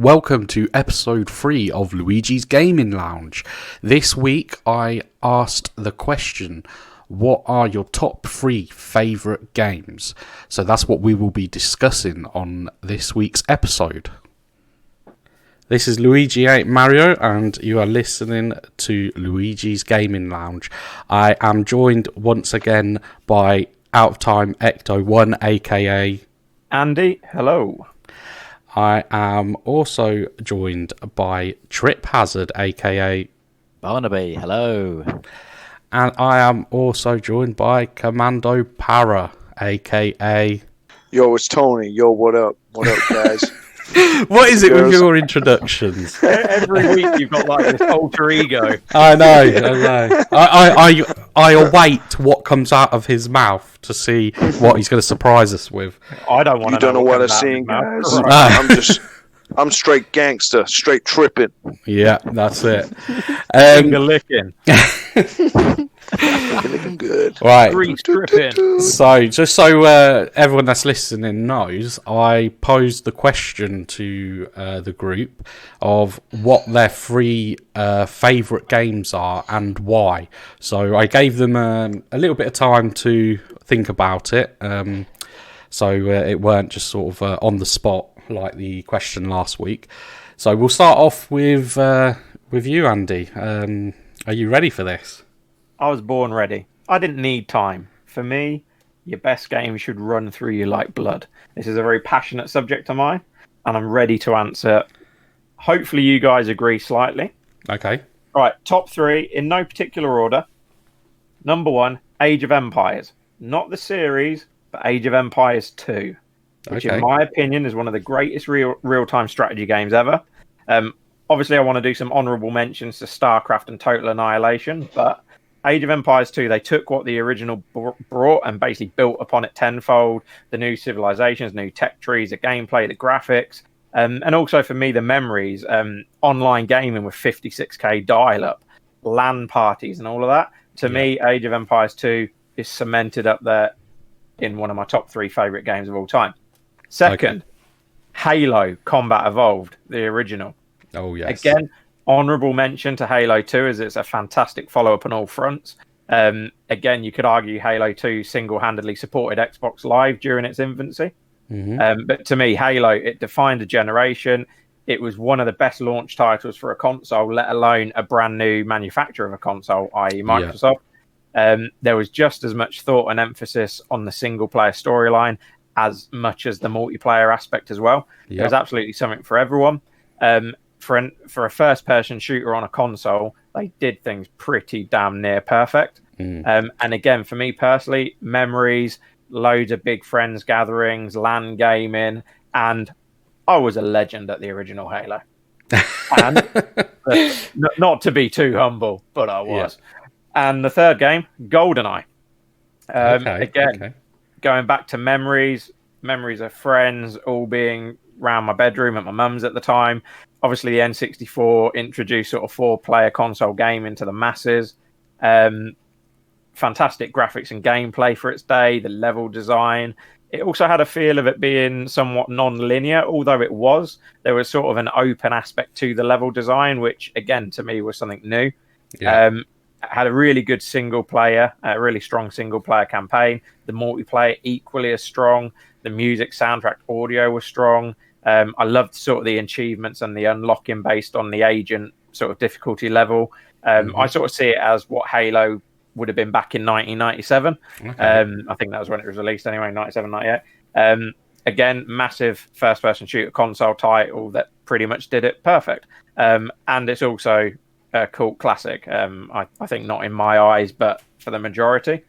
Welcome to episode 3 of Luigi's Gaming Lounge. This week I asked the question, what are your top 3 favourite games? So that's what we will be discussing on this week's episode. This is Luigi 8 Mario and you are listening to Luigi's Gaming Lounge. I am joined once again by Out of Time Ecto 1 aka Andy, hello. I am also joined by Trip Hazard, aka Barnaby, hello. And I am also joined by Commando Para, aka Yo, it's Tony. Yo, what up? What up, guys? What is it with your introductions? Every week you've got like this alter ego. I know. I await what comes out of his mouth to see what he's going to surprise us with. I don't want to. You don't know what I'm seeing, guys. I'm straight gangster, straight tripping. Yeah, that's it. Finger licking. Looking good. Right. Grease dripping. So, just so everyone that's listening knows, I posed the question to the group of what their 3 favourite games are and why. So, I gave them a little bit of time to think about it. So, it weren't just sort of on the spot like the question last week. So, we'll start off with you, Andy. Are you ready for this? I was born ready. I didn't need time. For me, your best game should run through you like blood. This is a very passionate subject of mine, and I'm ready to answer. Hopefully you guys agree slightly. Okay. All right, top 3 in no particular order. Number 1, Age of Empires. Not the series, but Age of Empires 2. Which in my opinion is one of the greatest real-time strategy games ever. Obviously I want to do some honourable mentions to StarCraft and Total Annihilation, but Age of Empires 2, they took what the original brought and basically built upon it tenfold. The new civilizations, new tech trees, the gameplay, the graphics, and also for me, the memories, online gaming with 56k dial-up, LAN parties and all of that. To me, Age of Empires 2 is cemented up there in one of my top 3 favourite games of all time. Second, Halo Combat Evolved, the original. Oh, yes. Again, honourable mention to Halo 2 as it's a fantastic follow-up on all fronts. Again, you could argue Halo 2 single-handedly supported Xbox Live during its infancy. Mm-hmm. But to me, Halo, it defined a generation. It was one of the best launch titles for a console, let alone a brand new manufacturer of a console, i.e. Microsoft. There was just as much thought and emphasis on the single-player storyline as much as the multiplayer aspect as well. There's absolutely something for everyone. For a first-person shooter on a console, they did things pretty damn near perfect. And again, for me personally, memories, loads of big friends gatherings, LAN gaming, and I was a legend at the original Halo. And not to be too humble, but I was. And the third game, Goldeneye. Going back to memories of friends all being around my bedroom at my mum's at the time. Obviously, the N64 introduced sort of 4-player console game into the masses. Fantastic graphics and gameplay for its day, the level design. It also had a feel of it being somewhat non-linear, although it was. There was sort of an open aspect to the level design, which, again, to me was something new. Had a really good a really strong single-player campaign. The multiplayer equally as strong. The music, soundtrack, audio was strong. I loved sort of the achievements and the unlocking based on the agent sort of difficulty level. I sort of see it as what Halo would have been back in 1997. I think that was when it was released anyway, 97, 98. Again, massive first-person shooter console title that pretty much did it perfect. And it's also a cult classic. I think not in my eyes, but for the majority.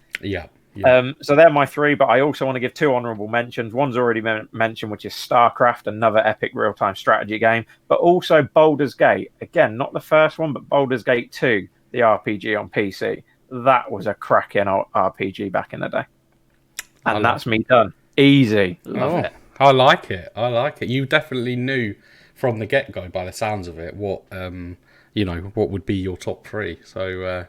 So they're my 3, but I also want to give 2 honourable mentions. One's already mentioned, which is StarCraft, another epic real-time strategy game, but also Baldur's Gate. Again, not the first one, but Baldur's Gate 2, the RPG on PC. That was a cracking RPG back in the day. And that's me done. Easy. Love it. I like it. You definitely knew from the get-go, by the sounds of it, what what would be your top 3. So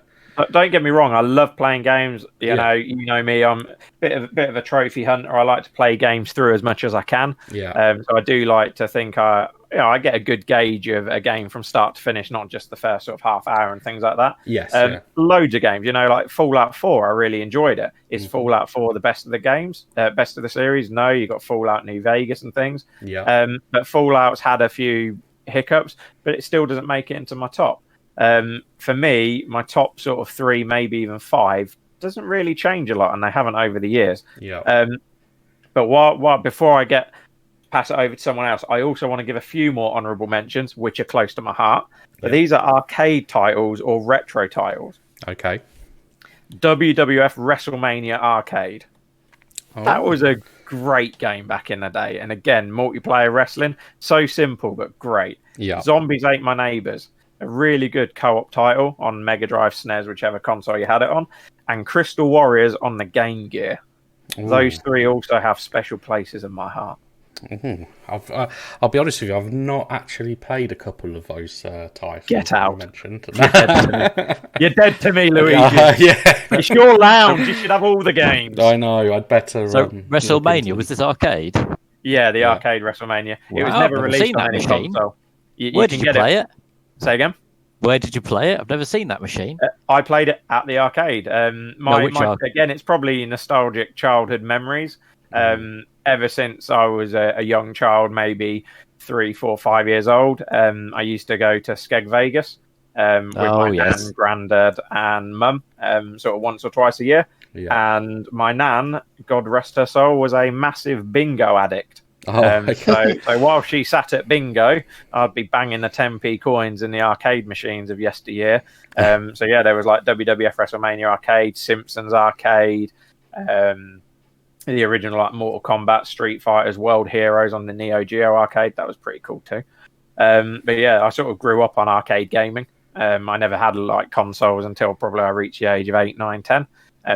Don't get me wrong, I love playing games. You know me, I'm a bit of a trophy hunter. I like to play games through as much as I can. Yeah. So I do like to think I I get a good gauge of a game from start to finish, not just the first sort of half hour and things like that. Yes, loads of games, like Fallout 4. I really enjoyed it. Is Fallout 4 the best of the games, best of the series? No, you got Fallout New Vegas and things. Yeah. But Fallout's had a few hiccups, but it still doesn't make it into my top. For me, my top sort of 3, maybe even 5, doesn't really change a lot, and they haven't over the years. Yeah. But what before I pass it over to someone else, I also want to give a few more honourable mentions, which are close to my heart. But these are arcade titles or retro titles. Okay. WWF Wrestlemania Arcade. Oh. That was a great game back in the day. And again, multiplayer wrestling, so simple but great. Yeah. Zombies Ate My Neighbors, a really good co-op title on Mega Drive, SNES, whichever console you had it on. And Crystal Warriors on the Game Gear. Ooh. Those 3 also have special places in my heart. I'll be honest with you, I've not actually played a couple of those titles. Get out. You mentioned. You're dead to me, Luigi. Yeah. It's your lounge. You should have all the games. I know. I'd better. So WrestleMania, was this arcade? Yeah, the arcade WrestleMania. It was never released on any console. Where did you play it? Say again? Where did you play it? I've never seen that machine. I played it at the arcade. Again, it's probably nostalgic childhood memories. Ever since I was a young child, maybe 3, 4, 5 years old, I used to go to Skeg Vegas with my nan, granddad, and mum, sort of once or twice a year. Yeah. And my nan, God rest her soul, was a massive bingo addict. So while she sat at bingo, I'd be banging the 10p coins in the arcade machines of yesteryear. There was like WWF Wrestlemania Arcade, Simpsons Arcade, the original like Mortal Kombat, Street Fighters, World Heroes on the Neo Geo Arcade. That was pretty cool too. I sort of grew up on arcade gaming. I never had like consoles until probably I reached the age of 8, 9, 10.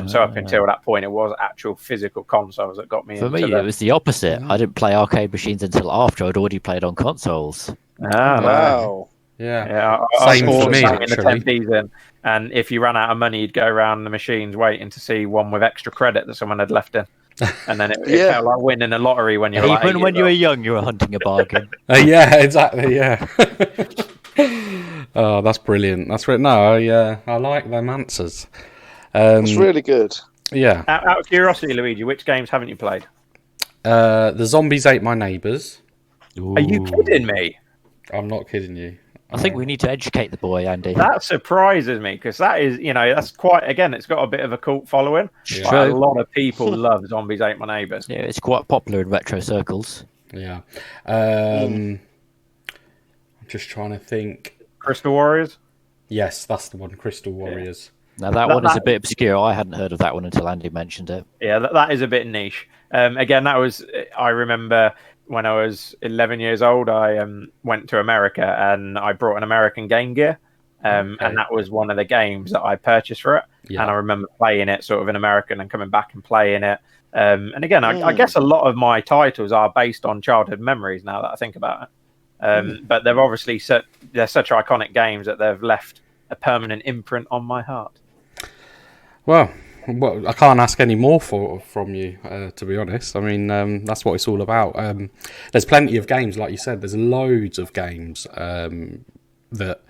So up until that point, it was actual physical consoles that got me into it was the opposite. I didn't play arcade machines until after I'd already played on consoles. Wow. Yeah. Same for me, actually. And if you ran out of money, you'd go around the machines waiting to see one with extra credit that someone had left in. And then it felt like winning a lottery when you were even when you were young, you were hunting a bargain. Yeah, exactly. Yeah. Oh, that's brilliant. That's right. No, I like them answers. It's really good. Yeah. Out of curiosity, Luigi, which games haven't you played? The Zombies Ate My Neighbors. Are you kidding me? I'm not kidding you. I think we need to educate the boy, Andy. That surprises me because that is, that's quite, again, it's got a bit of a cult following. Yeah. A lot of people love Zombies Ate My Neighbors. Yeah, it's quite popular in retro circles. Yeah. I'm just trying to think. Crystal Warriors? Yes, that's the one, Crystal Warriors. Now, that one is a bit obscure. I hadn't heard of that one until Andy mentioned it. Yeah, that is a bit niche. Again, I remember when I was 11 years old, I went to America and I brought an American Game Gear. And that was one of the games that I purchased for it. Yeah. And I remember playing it sort of in American and coming back and playing it. And again, I guess a lot of my titles are based on childhood memories now that I think about it. But they're obviously they're such iconic games that they've left a permanent imprint on my heart. Well, I can't ask any more from you, to be honest. I mean, that's what it's all about. There's plenty of games, like you said. There's loads of games that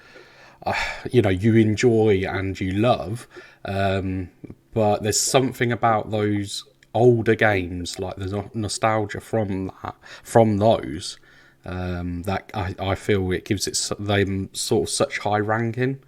you enjoy and you love. But there's something about those older games, like there's nostalgia from those, that I feel it gives them sort of such high ranking.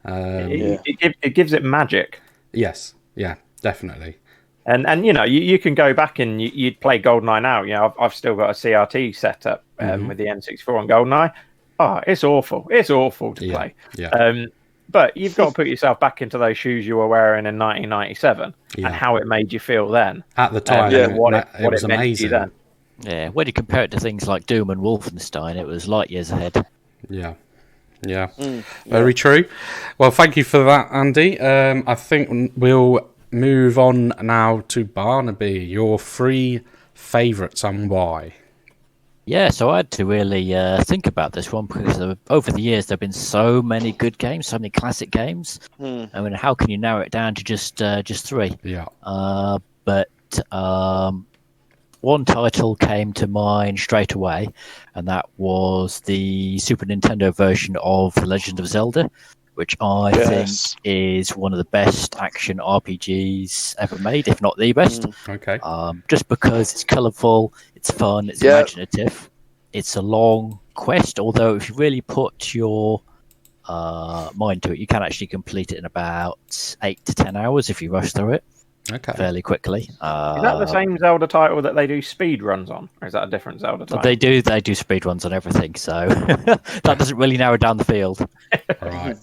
It gives it magic. Yes, yeah, definitely. And you can go back and you'd play Goldeneye now. I've still got a CRT set up with the N64 on Goldeneye. Oh, it's awful. It's awful to play. Yeah. But you've got to put yourself back into those shoes you were wearing in 1997 and how it made you feel then. At the time, it was amazing. Then. Yeah, when you compare it to things like Doom and Wolfenstein, it was light years ahead. Yeah. Very true. Well, thank you for that, Andy. I think we'll move on now to Barnaby. Your 3 favourites and why? Yeah, so I had to really think about this one because over the years there have been so many good games, so many classic games. I mean, how can you narrow it down to just 3? Yeah. But one title came to mind straight away, and that was the Super Nintendo version of The Legend of Zelda, which I think is one of the best action RPGs ever made, if not the best. Okay. Just because it's colourful, it's fun, it's imaginative. It's a long quest, although if you really put your mind to it, you can actually complete it in about 8 to 10 hours if you rush through it fairly quickly. Is that the same Zelda title that they do speed runs on, or is that a different Zelda title? They do speed runs on everything, so that doesn't really narrow down the field. Right.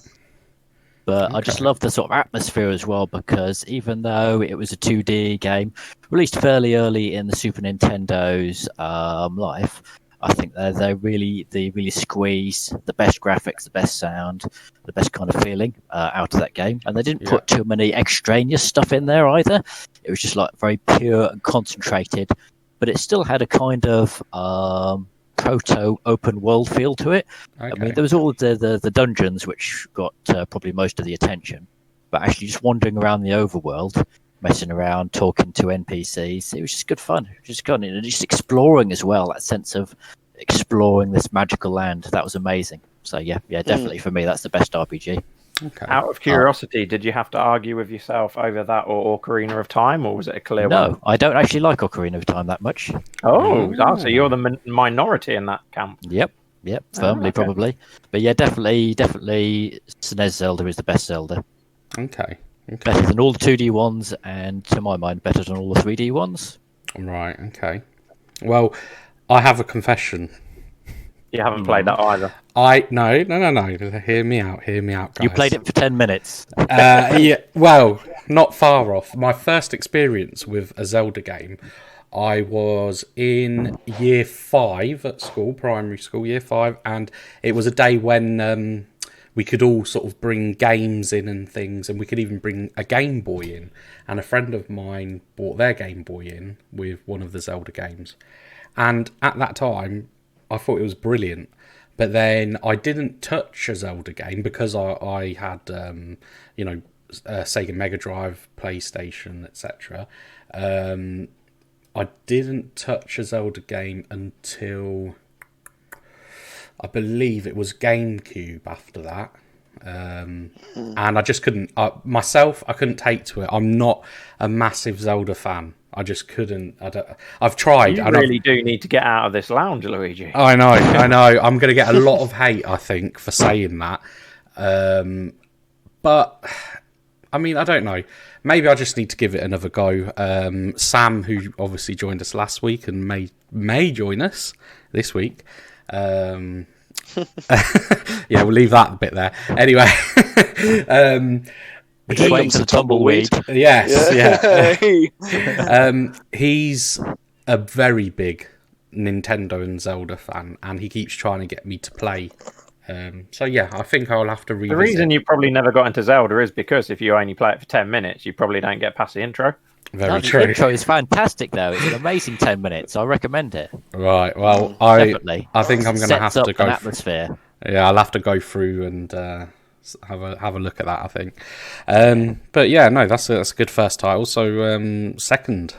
But I just love the sort of atmosphere as well, because even though it was a 2D game released fairly early in the Super Nintendo's life, I think they really squeeze the best graphics, the best sound, the best kind of feeling out of that game. And they didn't put too many extraneous stuff in there either. It was just like very pure and concentrated, but it still had a kind of proto open world feel to it. I mean, there was all the dungeons, which got probably most of the attention, but actually just wandering around the overworld, messing around, talking to NPCs, it was just good fun. Just kind of just exploring as well. That sense of exploring this magical land, that was amazing. So yeah, definitely for me, that's the best RPG. Okay. Out of curiosity, did you have to argue with yourself over that or Ocarina of Time, or was it a clear one? No, I don't actually like Ocarina of Time that much. So you're the minority in that camp. Yep, firmly probably. But yeah, definitely SNES Zelda is the best Zelda. Okay. Better than all the 2D ones, and to my mind, better than all the 3D ones. Right, okay. Well, I have a confession. You haven't played that either. No. Hear me out, guys. You played it for 10 minutes. Yeah, well, not far off. My first experience with a Zelda game, I was in year 5 at school, primary school, year 5, and it was a day when we could all sort of bring games in and things, and we could even bring a Game Boy in. And a friend of mine brought their Game Boy in with one of the Zelda games. And at that time, I thought it was brilliant. But then I didn't touch a Zelda game because I had, Sega Mega Drive, PlayStation, etc. I didn't touch a Zelda game until I believe it was GameCube after that. And I just couldn't, I couldn't take to it. I'm not a massive Zelda fan. I just couldn't. I've tried. You really do need to get out of this lounge, Luigi. I know. I'm going to get a lot of hate, I think, for saying that. But, I mean, I don't know. Maybe I just need to give it another go. Sam, who obviously joined us last week and may join us this week. Yeah, we'll leave that bit there. Anyway. Waiting for the tumbleweed. Yes, yeah. He's a very big Nintendo and Zelda fan, and he keeps trying to get me to play. So yeah, I think I'll have to revisit. The reason you probably never got into Zelda is because if you only play it for 10 minutes, you probably don't get past the intro. Very true. The intro is fantastic, though. It's an amazing 10 minutes. I recommend it. Right. Well, definitely. I think I'm going to have to go. Atmosphere. Yeah, I'll have to go through and have a look at that, I think. But yeah, no, that's a good first title. So second,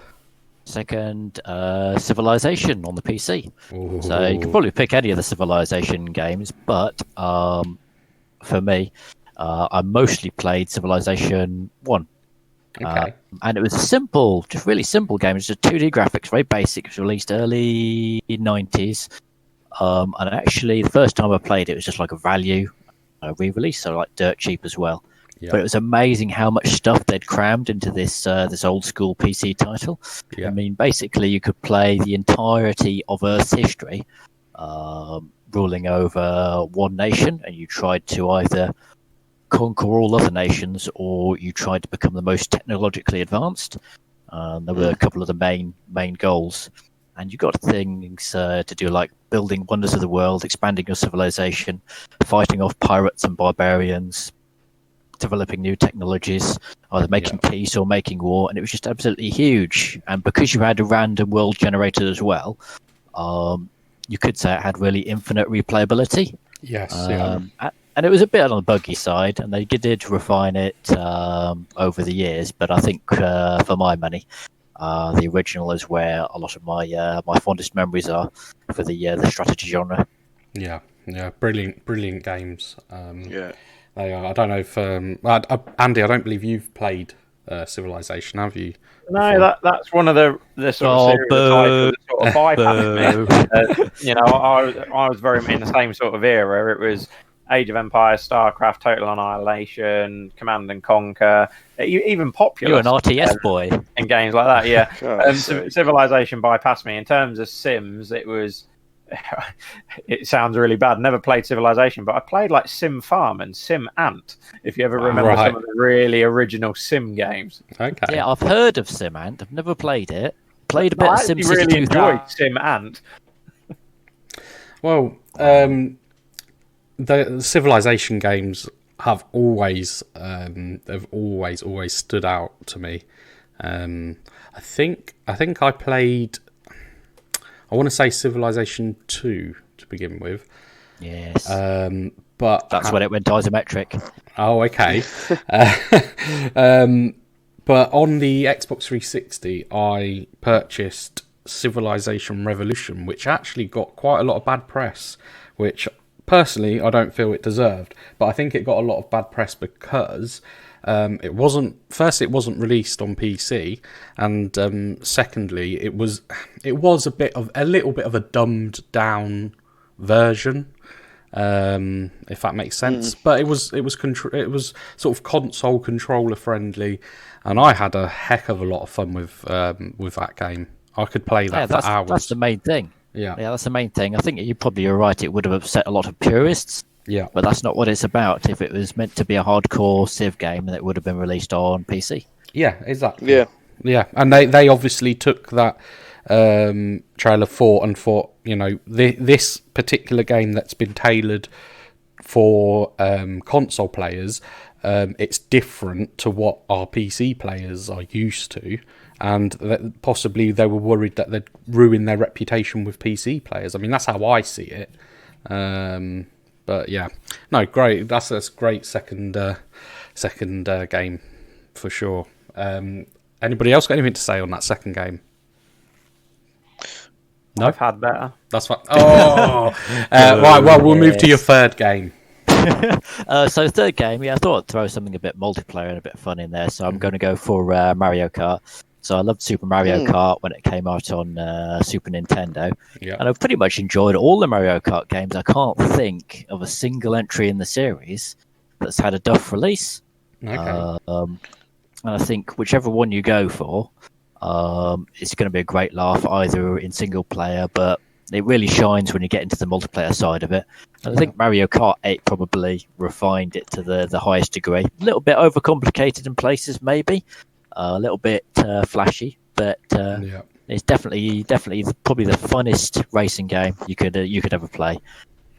Civilization on the PC. Ooh. So you could probably pick any of the Civilization games, but for me, I mostly played Civilization 1. Okay. And it was a simple, just really simple game. It's just 2D graphics, very basic. It was released early 90s. And actually, the first time I played it was just like a value re-release, so like dirt cheap as well. Yeah. But it was amazing how much stuff they'd crammed into this old school PC title. Yeah. I mean, basically, you could play the entirety of Earth's history, ruling over one nation, and you tried to either conquer all other nations or you tried to become the most technologically advanced. There were a couple of the main goals. And you got things to do like building wonders of the world, expanding your civilization, fighting off pirates and barbarians, developing new technologies, either making peace or making war. And it was just absolutely huge. And because you had a random world generator as well, you could say it had really infinite replayability. Yes. And it was a bit on the buggy side, and they did refine it over the years. But I think for my money, The original is where a lot of my fondest memories are for the strategy genre. Yeah, brilliant games. Yeah. They are. I don't know if Andy, I don't believe you've played Civilization, have you? No, that's one of the sort of series of titles that sort of bypassed me. I was very much in the same sort of era. It was Age of Empires, StarCraft, Total Annihilation, Command and Conquer, even Populous. You're an RTS boy. In games like that, yeah. God, Civilization bypassed me. In terms of Sims, it was... It sounds really bad. Never played Civilization, but I played like Sim Farm and Sim Ant. If you ever remember some of the really original Sim games. Okay. Yeah, I've heard of Sim Ant. I've never played it. Played a bit of Sim City really 2000. enjoyed Sim Ant. Well, the Civilization games have always stood out to me. I think I played. I want to say Civilization 2 to begin with. Yes. But that's when it went isometric. Oh, okay. But on the Xbox 360, I purchased Civilization Revolution, which actually got quite a lot of bad press, which personally I don't feel it deserved. But I think it got a lot of bad press because it wasn't released on PC, and secondly, it was a little bit of a dumbed down version, if that makes sense. But it was sort of console controller friendly, and I had a heck of a lot of fun with that game. I could play that for hours. That's the main thing. Yeah, that's the main thing. I think you're right. It would have upset a lot of purists. Yeah, but that's not what it's about. If it was meant to be a hardcore Civ game, then it would have been released on PC. Yeah, exactly. Yeah, and they obviously took that trailer and thought, this particular game that's been tailored for console players, it's different to what our PC players are used to, and that possibly they were worried that they'd ruin their reputation with PC players. I mean, that's how I see it. But yeah, no, great. That's a great second game for sure. Anybody else got anything to say on that second game? No, I've had better. That's fine. Oh, right. Well, we'll move to your third game. So third game, I thought I'd throw something a bit multiplayer and a bit fun in there. So I'm going to go for Mario Kart. So I loved Super Mario Kart when it came out on Super Nintendo. Yeah. And I've pretty much enjoyed all the Mario Kart games. I can't think of a single entry in the series that's had a duff release. Okay. And I think whichever one you go for, it's going to be a great laugh, either in single player, but it really shines when you get into the multiplayer side of it. And I think Mario Kart 8 probably refined it to the highest degree. A little bit overcomplicated in places, maybe. A little bit flashy, but it's definitely probably the funnest racing game you could ever play.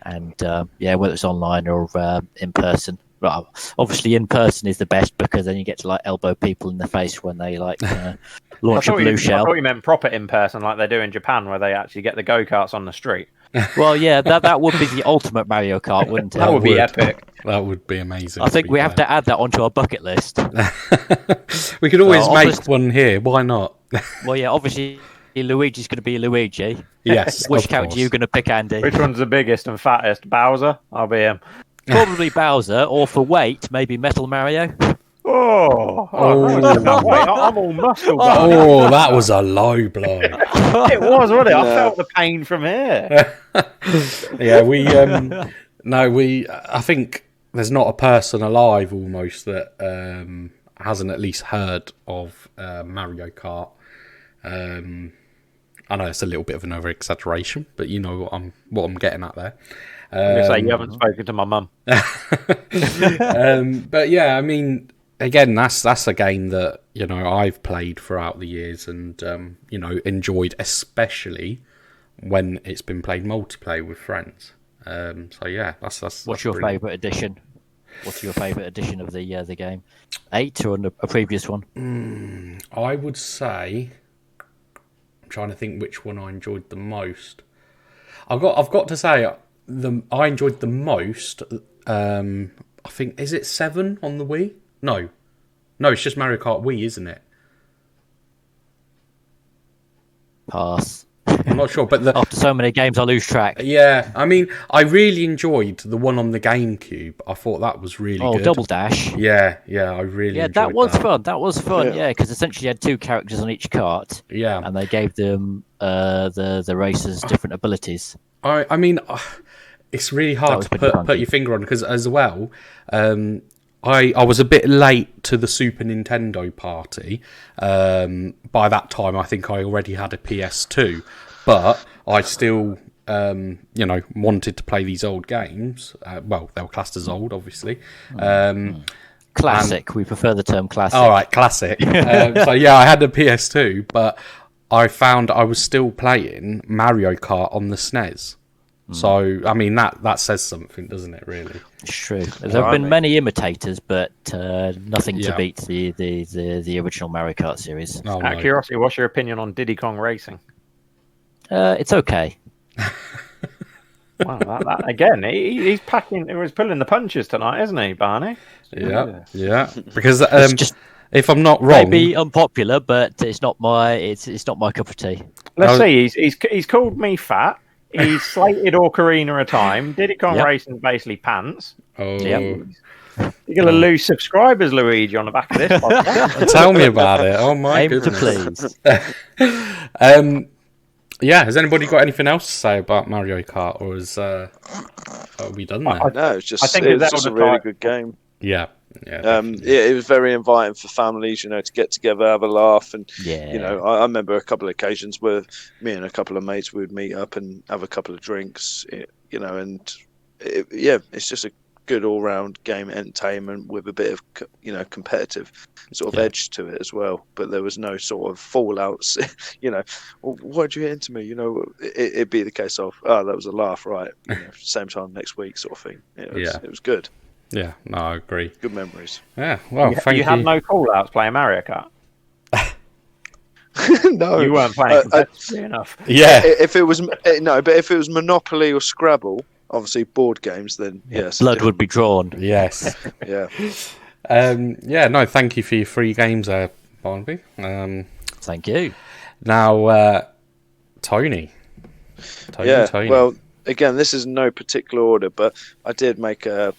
And whether it's online or in person. Well, obviously in person is the best because then you get to like elbow people in the face when they like launch a blue shell. I thought you meant proper in person, like they do in Japan, where they actually get the go-karts on the street. Well, yeah, that would be the ultimate Mario Kart, wouldn't it? That would be epic. That would be amazing. I think we have to add that onto our bucket list. We could always make one here. Why not? Well, yeah, obviously Luigi's going to be Luigi. Yes. Which character are you going to pick, Andy? Which one's the biggest and fattest? Bowser? I'll be him. Probably Bowser, or for weight, maybe Metal Mario. I'm all muscle. Oh, that was a low blow. It was, wasn't it? I felt the pain from here. Yeah, I think there's not a person alive almost that hasn't at least heard of Mario Kart. I know it's a little bit of an over-exaggeration, but you know what I'm getting at there. I'm going to say you haven't spoken to my mum. But yeah, I mean, again, that's a game that I've played throughout the years and enjoyed, especially when it's been played multiplayer with friends. So yeah, that's What's your favourite edition? What's your favourite edition of the game? 8 or a previous one? I would say, I'm trying to think which one I enjoyed the most. I've got to say, I enjoyed the most. I think, is it 7 on the Wii? No, it's just Mario Kart Wii, isn't it? Pass. I'm not sure, but After so many games, I lose track. Yeah, I mean, I really enjoyed the one on the GameCube. I thought that was really good. Double dash. Yeah, I really enjoyed that was that. fun. That was fun. Yeah, because essentially you had 2 characters on each cart. Yeah, and they gave them the racers different abilities. I mean, it's really hard to put your finger on because as well, I was a bit late to the Super Nintendo party. By that time, I think I already had a PS2, but I still, wanted to play these old games. Well, they were classed as old, obviously. Classic. We prefer the term classic. All right, classic. So yeah, I had a PS2, but I found I was still playing Mario Kart on the SNES. So, I mean, that says something, doesn't it, really? It's true. There have been many imitators, but nothing to beat the original Mario Kart series. Oh, Out of curiosity, what's your opinion on Diddy Kong Racing? It's okay. Wow, that again, he's pulling the punches tonight, isn't he, Barney? Yeah. Because if I'm not wrong, maybe unpopular, but it's not my cup of tea. Let's see. He's called me fat. He's slated Ocarina of Time. Diddy Kong Racing basically pants. Oh. Yep. You're going to lose subscribers, Luigi, on the back of this podcast. Tell me about it. Oh my goodness. Please. Yeah, has anybody got anything else to say about Mario Kart, or are we done there? No, it's just a really good game. Yeah. It was very inviting for families, to get together, have a laugh, and I remember a couple of occasions where me and a couple of mates would meet up and have a couple of drinks, it's just a good all-round game, entertainment with a bit of competitive sort of edge to it as well. But there was no sort of fallouts. Well, why'd you hit into me? It'd be the case of that was a laugh, right? Same time next week, sort of thing. It was good. Yeah, no, I agree. Good memories. Yeah, well, thank you. You had no call-outs playing Mario Kart? No. You weren't playing competitively enough. Yeah. If it was but if it was Monopoly or Scrabble, obviously board games, then yes. Blood would be drawn. Yes. Yeah. No, thank you for your free games there, Barnaby. Thank you. Now, Tony. Tony. Well, again, this is no particular order, but I did make a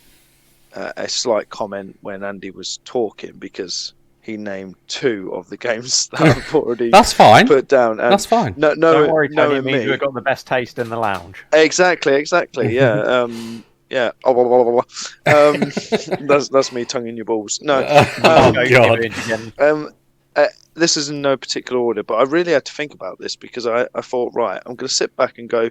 slight comment when Andy was talking because he named 2 of the games that I've already That's fine. put down. And that's fine. Don't worry, Tony, it means we've got the best taste in the lounge. Exactly. Yeah. Yeah. That's me tonguing your balls. No. God. This is in no particular order, but I really had to think about this because I thought, right, I'm going to sit back and go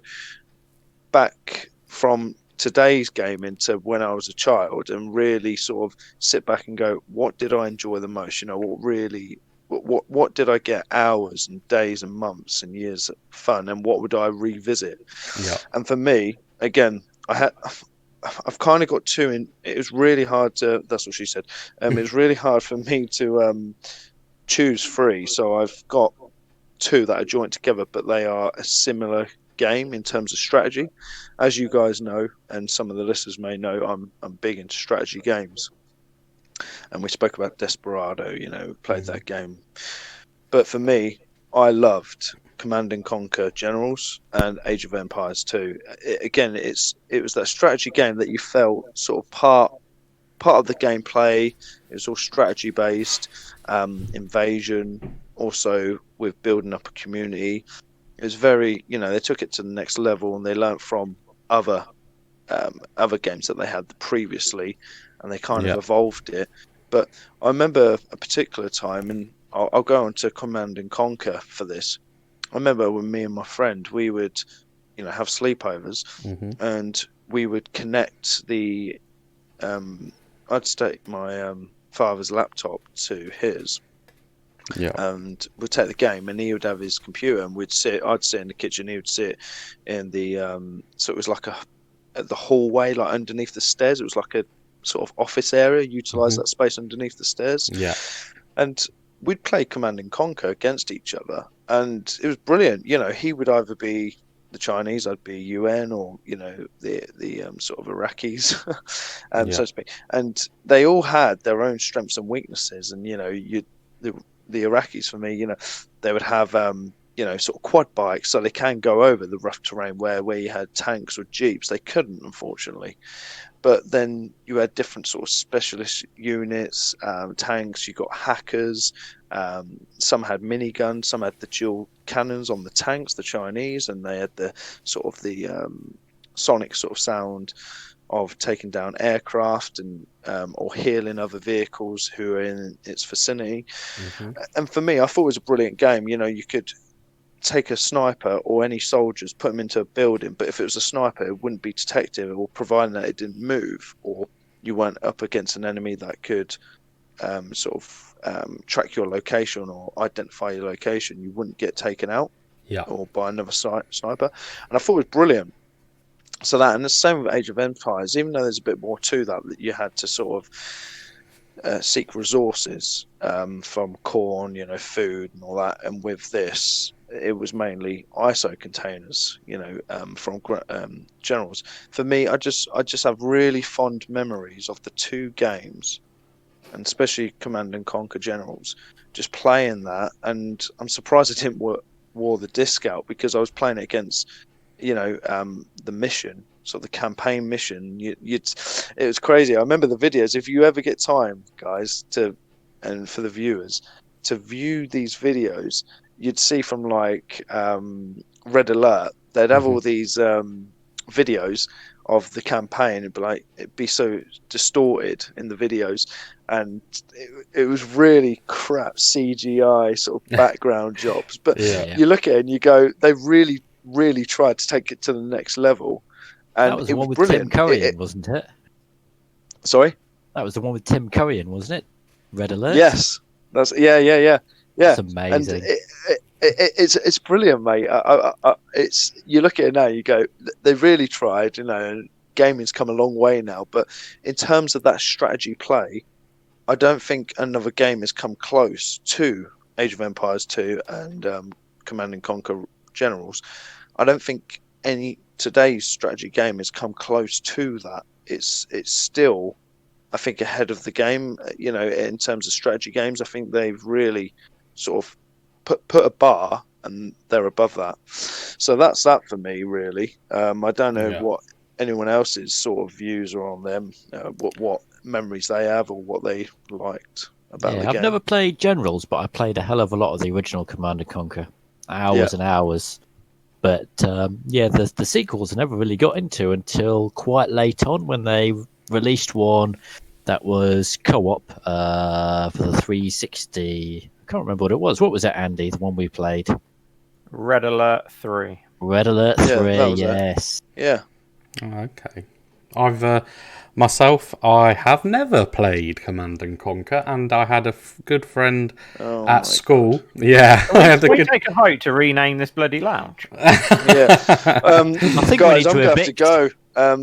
back from today's game into when I was a child and really sort of sit back and go, what did I enjoy the most? What did I get hours and days and months and years of fun, and what would I revisit? Yeah. And for me, again, I've kind of got 2 in. It was really hard to. That's what she said. It was really hard for me to choose 3. So I've got 2 that are joined together, but they are a similar game in terms of strategy. As you guys know, and some of the listeners may know, I'm big into strategy games. And we spoke about Desperado, played that game. But for me, I loved Command and Conquer Generals and Age of Empires 2. It was that strategy game that you felt sort of part of the gameplay. It was all strategy based, invasion, also with building up a community. It was very, they took it to the next level and they learned from other games that they had previously, and they kind of evolved it. But I remember a particular time, and I'll go on to Command and Conquer for this. I remember when me and my friend, we would, have sleepovers, and we would connect the, I'd stake my father's laptop to his. Yeah, and we'd take the game, and he would have his computer, and I'd sit in the kitchen, he would sit in the so it was like the hallway, like underneath the stairs. It was like a sort of office area, utilize that space underneath the stairs. Yeah, and we'd play Command and Conquer against each other, and it was brilliant. He would either be the Chinese, I'd be UN, or the sort of Iraqis, so to speak. And they all had their own strengths and weaknesses, and the Iraqis, for me, they would have sort of quad bikes, so they can go over the rough terrain where you had tanks or jeeps. They couldn't, unfortunately. But then you had different sort of specialist units, tanks. You got hackers. Some had miniguns. Some had the dual cannons on the tanks, the Chinese, and they had the sort of the sonic sort of sound of taking down aircraft and or healing other vehicles who are in its vicinity. And for me, I thought it was a brilliant game. You could take a sniper or any soldiers, put them into a building, but if it was a sniper, it wouldn't be detected, or providing that it didn't move, or you weren't up against an enemy that could track your location or identify your location, you wouldn't get taken out or by another sniper. And I thought it was brilliant. So that, and the same with Age of Empires, even though there's a bit more to that you had to sort of seek resources from corn, food and all that. And with this, it was mainly ISO containers, from generals. For me, I just have really fond memories of the two games, and especially Command and Conquer Generals, just playing that. And I'm surprised I didn't wore the disc out, because I was playing it against, the mission, so the campaign mission. It was crazy. I remember the videos. If you ever get time, guys, and for the viewers to view these videos, you'd see from like Red Alert, they'd have all these videos of the campaign. It'd be so distorted in the videos, and it was really crap CGI sort of background jobs. But you look at it and you go, they really tried to take it to the next level. And that was the one with brilliant. Tim Curry in, wasn't it? Sorry? That was the one with Tim Curry in, wasn't it? Red Alert? Yes. Yeah. That's amazing. And it's brilliant, mate. It's, you look at it now, you go, they really tried, and gaming's come a long way now. But in terms of that strategy play, I don't think another game has come close to Age of Empires 2 and Command and Conquer Generals. I don't think today's strategy game has come close to that. It's still, I think, ahead of the game. In terms of strategy games, I think they've really sort of put a bar, and they're above that. So that's that for me, really. I don't know what anyone else's sort of views are on them, what memories they have or what they liked about the game. I've never played Generals, but I played a hell of a lot of the original Command and Conquer. Hours and hours. But the sequels I never really got into until quite late on, when they released one that was co-op for the 360. I can't remember what it was. What was it, Andy? The one we played? Red Alert 3. Red Alert 3, yes. Yeah. Okay. I've myself, I have never played Command and Conquer, and I had a good friend at school. God. Yeah, I had we take a vote to rename this bloody lounge. I think guys, I'm going to have to go. I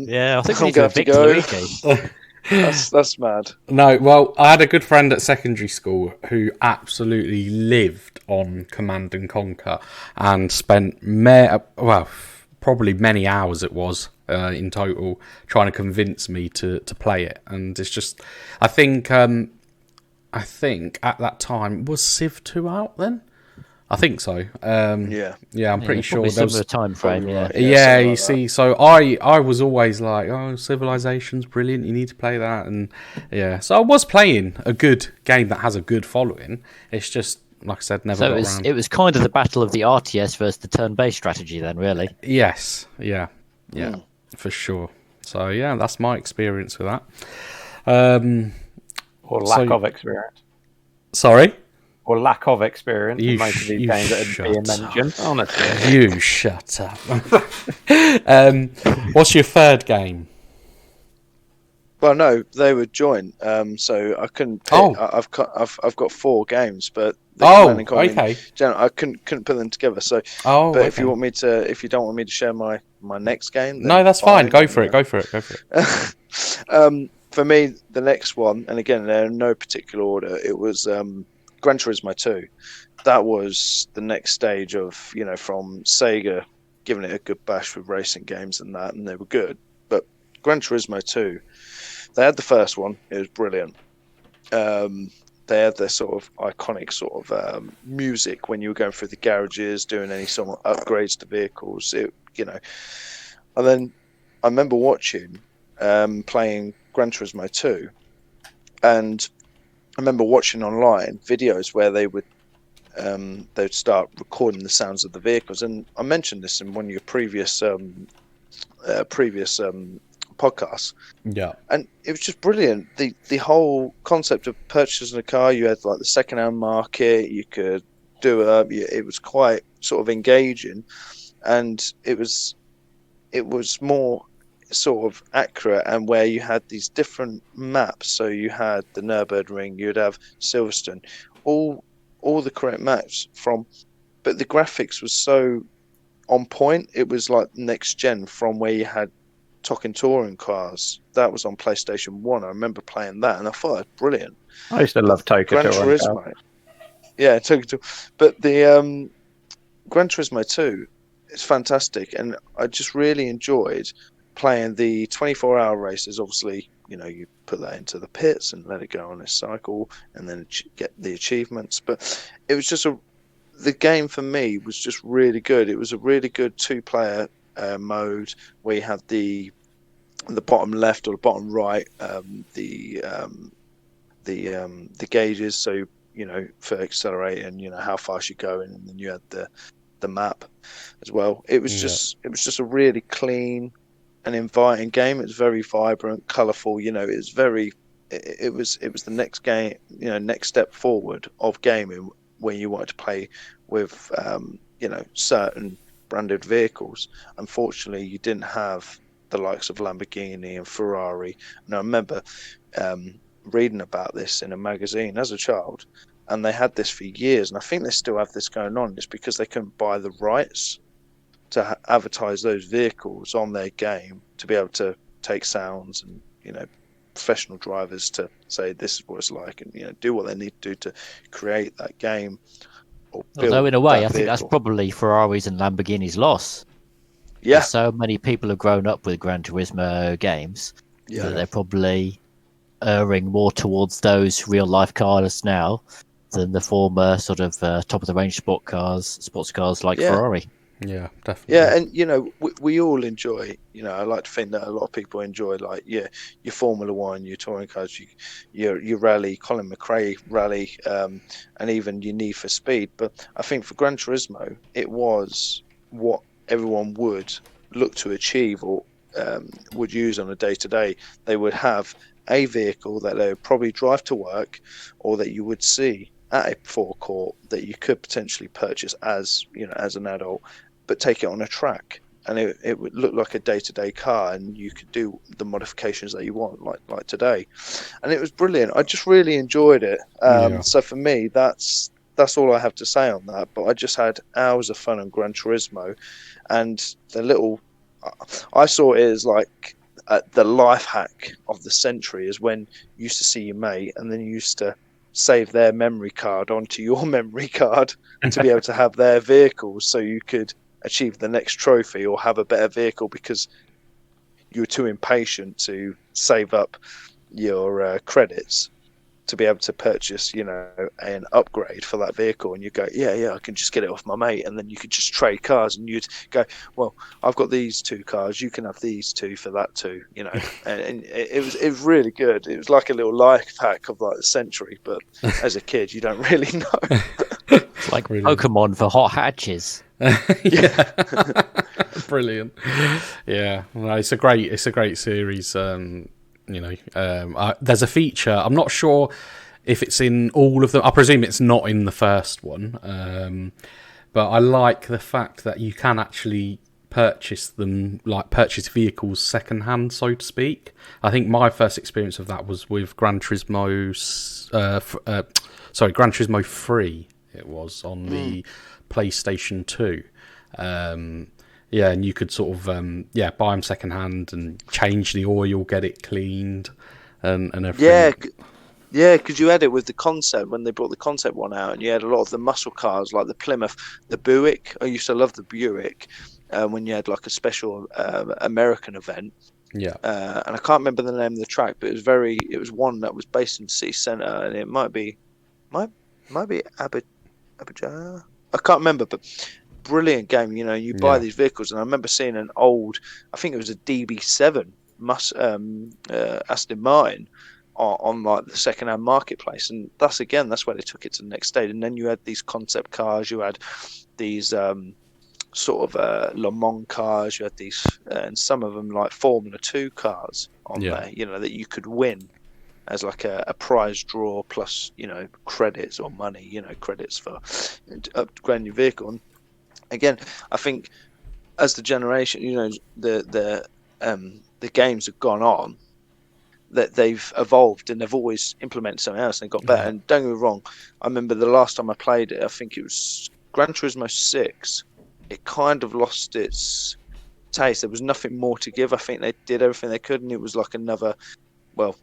think we need to evict Luigi. That's mad. No, well, I had a good friend at secondary school who absolutely lived on Command and Conquer and spent probably many hours it was in total trying to convince me to play it. And it's just, I think at that time, was Civ 2 out then? I think so. I'm pretty sure there was a time frame. You see, so I was always like, oh, Civilization's brilliant, you need to play that. And so I was playing a good game that has a good following. It's just, like I said, never got around. It was kind of the battle of the RTS versus the turn-based strategy then, really. Yes, yeah, for sure. So that's my experience with that. Or lack of experience. Sorry? Or lack of experience in most of these games that are being mentioned. Honestly. You shut up. What's your third game? Well, no, they were joint, so I couldn't pick. I've got 4 games, but okay. I couldn't put them together. So, if you want me to, if you don't want me to share my next game, no, that's fine. Go for it. For me, the next one, and again, they're in no particular order. It was Gran Turismo 2. That was the next stage of, from Sega giving it a good bash with racing games and that, and they were good. But Gran Turismo 2, they had the first one. It was brilliant. The they had their sort of iconic sort of music when you were going through the garages, doing any sort of upgrades to vehicles. And then I remember watching playing Gran Turismo 2, and I remember watching online videos where they'd start recording the sounds of the vehicles, and I mentioned this in one of your previous podcasts. Yeah, and it was just brilliant. The whole concept of purchasing a car, you had like the second-hand market, you could do it was quite sort of engaging, and it was more sort of accurate, and where you had these different maps. So you had the Nürburgring, you'd have Silverstone, all the correct maps but the graphics was so on point. It was like next gen, from where you had Talking Touring cars. That was on PlayStation 1. I remember playing that, and I thought it was brilliant. I used to love Tokyo Gran Touring. Turismo. Yeah, Tokyo Touring. But the Gran Turismo 2 is fantastic, and I just really enjoyed playing the 24-hour races. Obviously, you put that into the pits and let it go on a cycle, and then get the achievements. But it was just the game for me was just really good. It was a really good two-player mode, where you had the bottom left or the bottom right, the gauges, so for accelerating, how fast you're going, and then you had the map as well. It was just a really clean and inviting game. It was very vibrant, colourful. It was it was the next game, next step forward of gaming, when you wanted to play with certain branded vehicles. Unfortunately, you didn't have the likes of Lamborghini and Ferrari. And I remember reading about this in a magazine as a child, and they had this for years, and I think they still have this going on. It's because they couldn't buy the rights to advertise those vehicles on their game, to be able to take sounds and professional drivers to say this is what it's like, and do what they need to do to create that game. Although in a way, I think that's probably Ferrari's and Lamborghini's loss. Yeah. So many people have grown up with Gran Turismo games that they're probably erring more towards those real life cars now than the former sort of top of the range sports cars like Ferrari. Yeah, definitely. Yeah, and we all enjoy. I like to think that a lot of people enjoy, like, your Formula One, your touring cars, your rally, Colin McRae rally, and even your Need for Speed. But I think for Gran Turismo, it was what everyone would look to achieve, or would use on a day-to-day. They would have a vehicle that they would probably drive to work, or that you would see at a forecourt, that you could potentially purchase as an adult, but take it on a track, and it would look like a day-to-day car, and you could do the modifications that you want, like today. And it was brilliant. I just really enjoyed it. So for me, that's all I have to say on that. But I just had hours of fun on Gran Turismo, and I saw it as like the life hack of the century is when you used to see your mate, and then you used to save their memory card onto your memory card to be able to have their vehicles, so you could achieve the next trophy or have a better vehicle, because you were too impatient to save up your credits to be able to purchase, an upgrade for that vehicle. And you go, I can just get it off my mate, and then you could just trade cars, and you'd go, well, I've got these two cars, you can have these two for that too, and it was really good. It was like a little life hack of like the century, but as a kid, you don't really know. It's like Pokemon for hot hatches. Yeah. Brilliant. Yeah, no, it's a great series. There's a feature, I'm not sure if it's in all of them. I presume it's not in the first one, but I like the fact that you can actually purchase vehicles secondhand, so to speak. I think my first experience of that was with Gran Turismo 3. It was on the PlayStation 2. And you could sort of buy them secondhand and change the oil, get it cleaned, and everything. Yeah, because you had it with the concept when they brought the concept one out, and you had a lot of the muscle cars like the Plymouth, the Buick. I used to love the Buick when you had like a special American event. Yeah. And I can't remember the name of the track, but it was one that was based in the city centre, and it might be might be Abijah. I can't remember, but brilliant game. You know, you buy these vehicles, and I remember seeing an old, I think it was a DB7 Aston Martin on like the second-hand marketplace, and that's where they took it to the next stage. And then you had these concept cars, you had these sort of Le Mans cars, you had these, and some of them like Formula 2 cars on there, you know, that you could win as like a prize draw plus, you know, credits or money, you know, credits for upgrading your vehicle. And again, I think as the generation, you know, the games have gone on, that they've evolved and they've always implemented something else and they got better. And don't get me wrong, I remember the last time I played it, I think it was Gran Turismo 6. It kind of lost its taste. There was nothing more to give. I think they did everything they could, and it was like another. Well,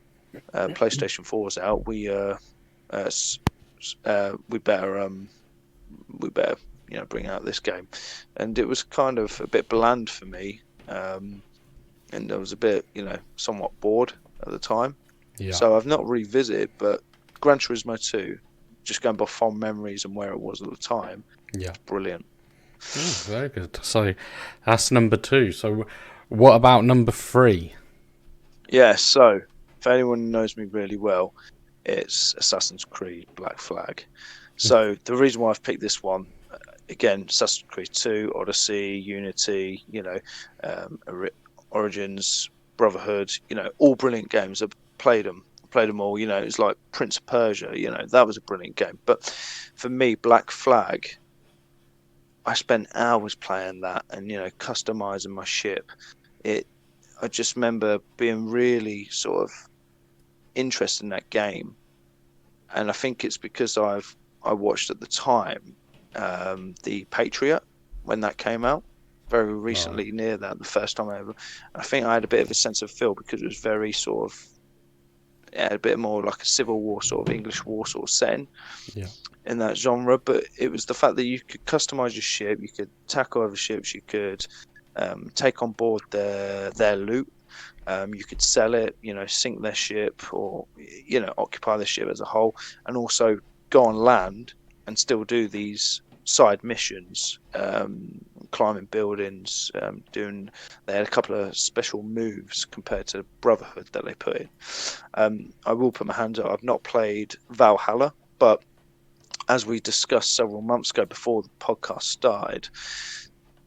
PlayStation 4's out. We better you know, bring out this game, and it was kind of a bit bland for me, and I was a bit, you know, somewhat bored at the time. So I've not revisited, but Gran Turismo 2, just going by fond memories and where it was at the time, brilliant. Very good. So that's number 2. So what about number 3? Yeah, so if anyone knows me really well, it's Assassin's Creed Black Flag. So the reason why I've picked this one, again, Assassin's Creed 2, Odyssey, Unity, you know, Origins, Brotherhood, you know, all brilliant games. I've played them all. You know, it's like Prince of Persia, you know, that was a brilliant game. But for me, Black Flag, I spent hours playing that and, you know, customizing my ship. I just remember being really sort of interested in that game, and I think it's because I watched at the time the Patriot when that came out very recently, near that, the first time ever. I think I had a bit of a sense of feel because it was very sort of, a bit more like a Civil War sort of English war sort of setting in that genre. But it was the fact that you could customize your ship, you could tackle other ships, you could take on board their loot, you could sell it, you know, sink their ship, or, you know, occupy the ship as a whole, and also go on land and still do these side missions, climbing buildings, they had a couple of special moves compared to Brotherhood that they put in. I will put my hands up, I've not played Valhalla, but as we discussed several months ago before the podcast started,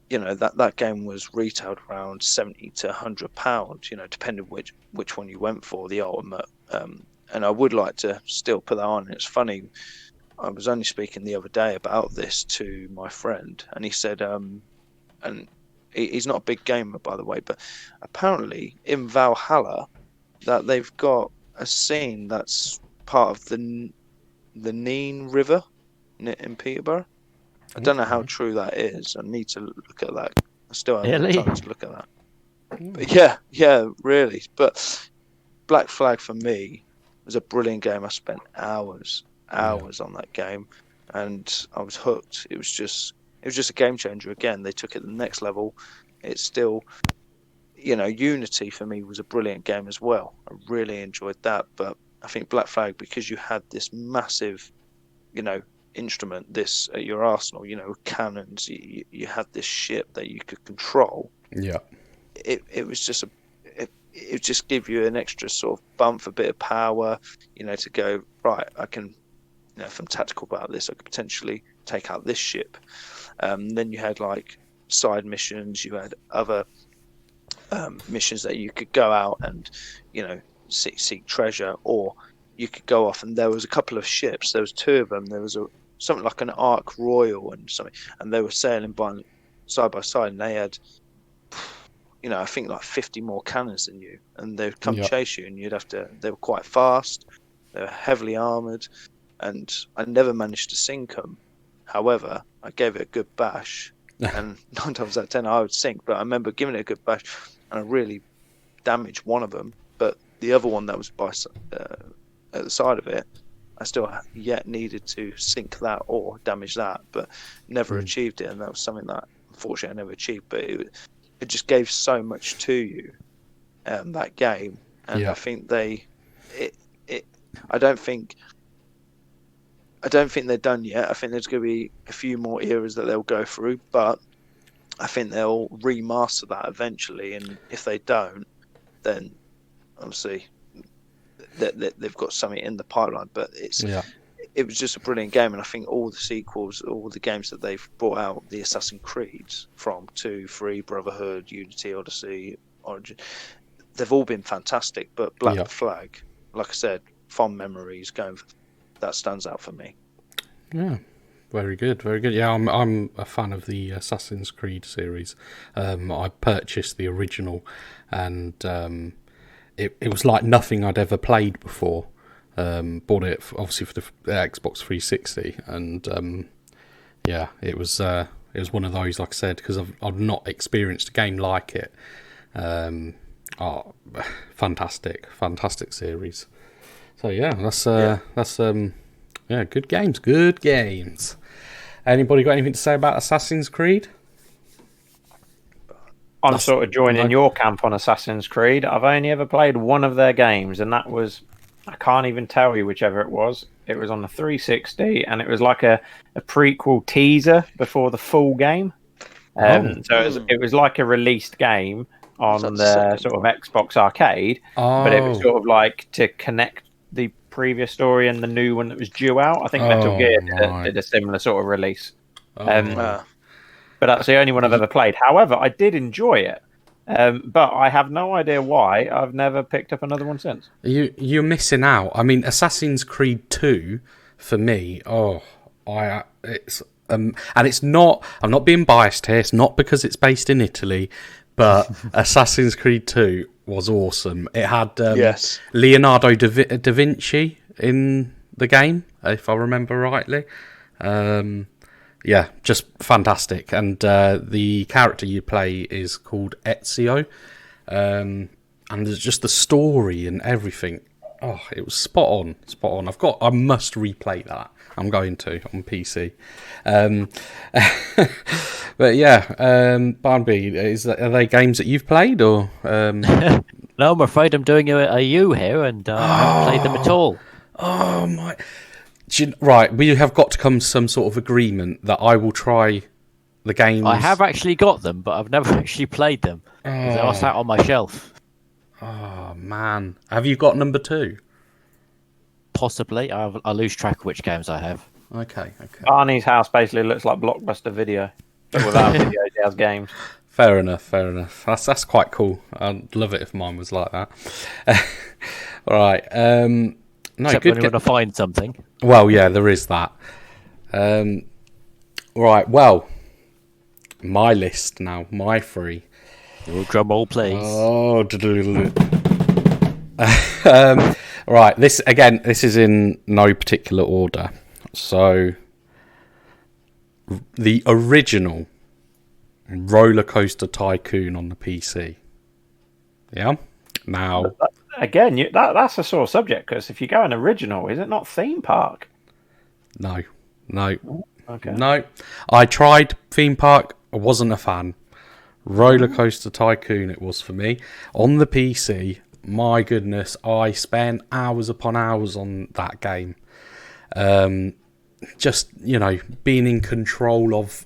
you know, that game was retailed around £70 to £100, you know, depending which one you went for, the ultimate. And I would like to still put that on. It's funny, I was only speaking the other day about this to my friend, and he said, and he's not a big gamer, by the way, but apparently in Valhalla that they've got a scene that's part of the Nene River in Peterborough. I don't know how true that is. I need to look at that. I still haven't had time to look at that. But yeah, really. But Black Flag for me was a brilliant game. I spent hours on that game, and I was hooked. It was just a game changer. Again, they took it to the next level. It's still, you know, Unity for me was a brilliant game as well. I really enjoyed that. But I think Black Flag, because you had this massive, you know, instrument, this at your arsenal, you know, cannons, you had this ship that you could control. It was just it just give you an extra sort of bump, a bit of power, you know, to go, right, I can, you know, if I'm tactical about this, I could potentially take out this ship. Then you had like side missions, you had other missions that you could go out and, you know, seek treasure, or you could go off, and there was a couple of ships, there was 2 of them, there was something like an Ark Royal and something, and they were sailing side by side, and they had, you know, I think like 50 more cannons than you, and they'd come chase you, and they were quite fast, they were heavily armoured, and I never managed to sink them. However, I gave it a good bash, and 9 times out of 10 I would sink, but I remember giving it a good bash, and I really damaged one of them, but the other one that was at the side of it, I still yet needed to sink that or damage that, but never achieved it, and that was something that unfortunately I never achieved. But it just gave so much to you, that game, and I think I don't think I don't think they're done yet. I think there's going to be a few more eras that they'll go through, but I think they'll remaster that eventually. And if they don't, then obviously they've got something in the pipeline. But it was just a brilliant game, and I think all the sequels, all the games that they've brought out, the Assassin's Creeds from 2, 3, Brotherhood, Unity, Odyssey, Origin, they've all been fantastic. But Black Flag, like I said, fond memories that stands out for me. Yeah, very good, very good. Yeah, I'm a fan of the Assassin's Creed series. I purchased the original, and it was like nothing I'd ever played before. Bought it obviously for the Xbox 360, and it was one of those, like I said, because I've not experienced a game like it. Fantastic series. So that's good games. Anybody got anything to say about Assassin's Creed? I'm sort of joining your camp on Assassin's Creed. I've only ever played one of their games, and that was, I can't even tell you whichever it was. It was on the 360, and it was like a prequel teaser before the full game. It was like a released game on the sort of Xbox Arcade, but it was sort of like to connect the previous story and the new one that was due out. I think Metal Gear did a similar sort of release. But that's the only one I've ever played. However, I did enjoy it. But I have no idea why I've never picked up another one since. You're missing out. I mean, Assassin's Creed 2, for me, and it's not, I'm not being biased here, it's not because it's based in Italy, but Assassin's Creed 2 was awesome. It had Leonardo da Vinci in the game, if I remember rightly. Just fantastic. And the character you play is called Ezio. And there's just the story and everything. Oh, it was spot on. I must replay that. I'm going to on PC. But Barnaby, are they games that you've played or? No, I'm afraid I'm doing a U here, and I haven't played them at all. Oh my! Right, we have got to come to some sort of agreement that I will try the games. I have actually got them, but I've never actually played them. They are sat on my shelf. Oh man, have you got number 2? Possibly. I lose track of which games I have. Okay. Arnie's house basically looks like Blockbuster Video, but without videos, he has games. Fair enough. That's quite cool. I'd love it if mine was like that. All right. Except when you want to find something. Well, yeah, there is that. Right. Well, my list now. My 3. Drum roll, please. Oh. Right. This is in no particular order. So, the original Roller Coaster Tycoon on the PC. Yeah. Now, again, that's a sore subject, because if you go an original, is it not theme park? No. Okay. No. I tried theme park. I wasn't a fan. Roller Coaster Tycoon it was for me. On the PC, my goodness, I spent hours upon hours on that game. Just, being in control of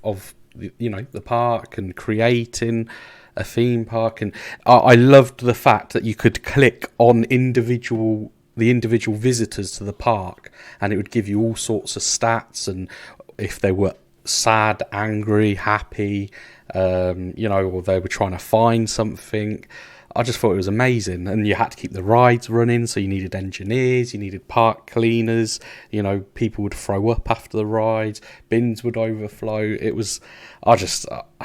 the park and creating a theme park. And I loved the fact that you could click on the individual visitors to the park, and it would give you all sorts of stats, and if they were sad, angry, happy, or they were trying to find something. I just thought it was amazing. And you had to keep the rides running, so you needed engineers, you needed park cleaners, people would throw up after the rides, bins would overflow. It was, I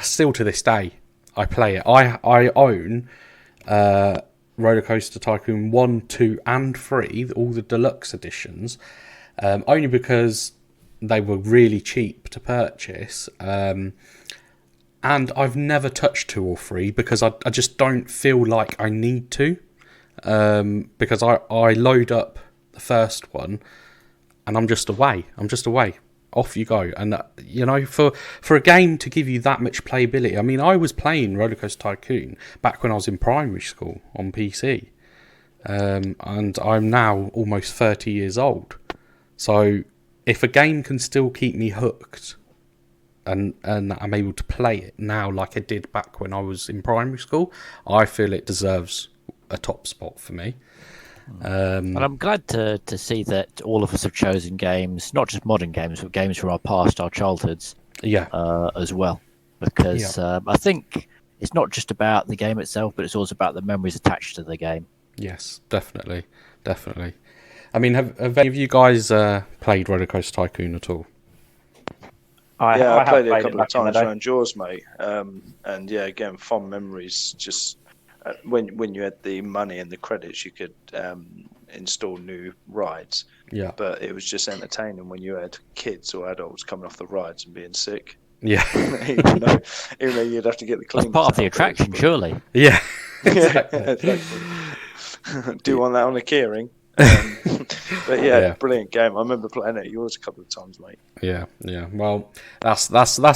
still to this day, I play it. I own Roller Coaster Tycoon 1, 2 and 3, all the deluxe editions, only because they were really cheap to purchase. And I've never touched 2 or 3 because I just don't feel like I need to. Because I load up the first one and I'm just away. Off you go. And, for a game to give you that much playability, I mean, I was playing Roller Coaster Tycoon back when I was in primary school on PC. And I'm now almost 30 years old. So if a game can still keep me hooked, and I'm able to play it now like I did back when I was in primary school, I feel it deserves a top spot for me. And I'm glad to see that all of us have chosen games, not just modern games, but games from our past, our childhoods, as well. Because I think it's not just about the game itself, but it's also about the memories attached to the game. Yes, definitely. I mean, have any of you guys played Roller Coaster Tycoon at all? I played it a couple of times around yours, mate. And yeah, again, fond memories. Just when you had the money and the credits, you could install new rides. Yeah. But it was just entertaining when you had kids or adults coming off the rides and being sick. Yeah. even though you'd have to get the cleaners. That's part of the attraction, surely. Yeah. Exactly. Do you want that on a keyring? But yeah, brilliant game. I remember playing it at yours a couple of times, mate. Yeah. Well, that's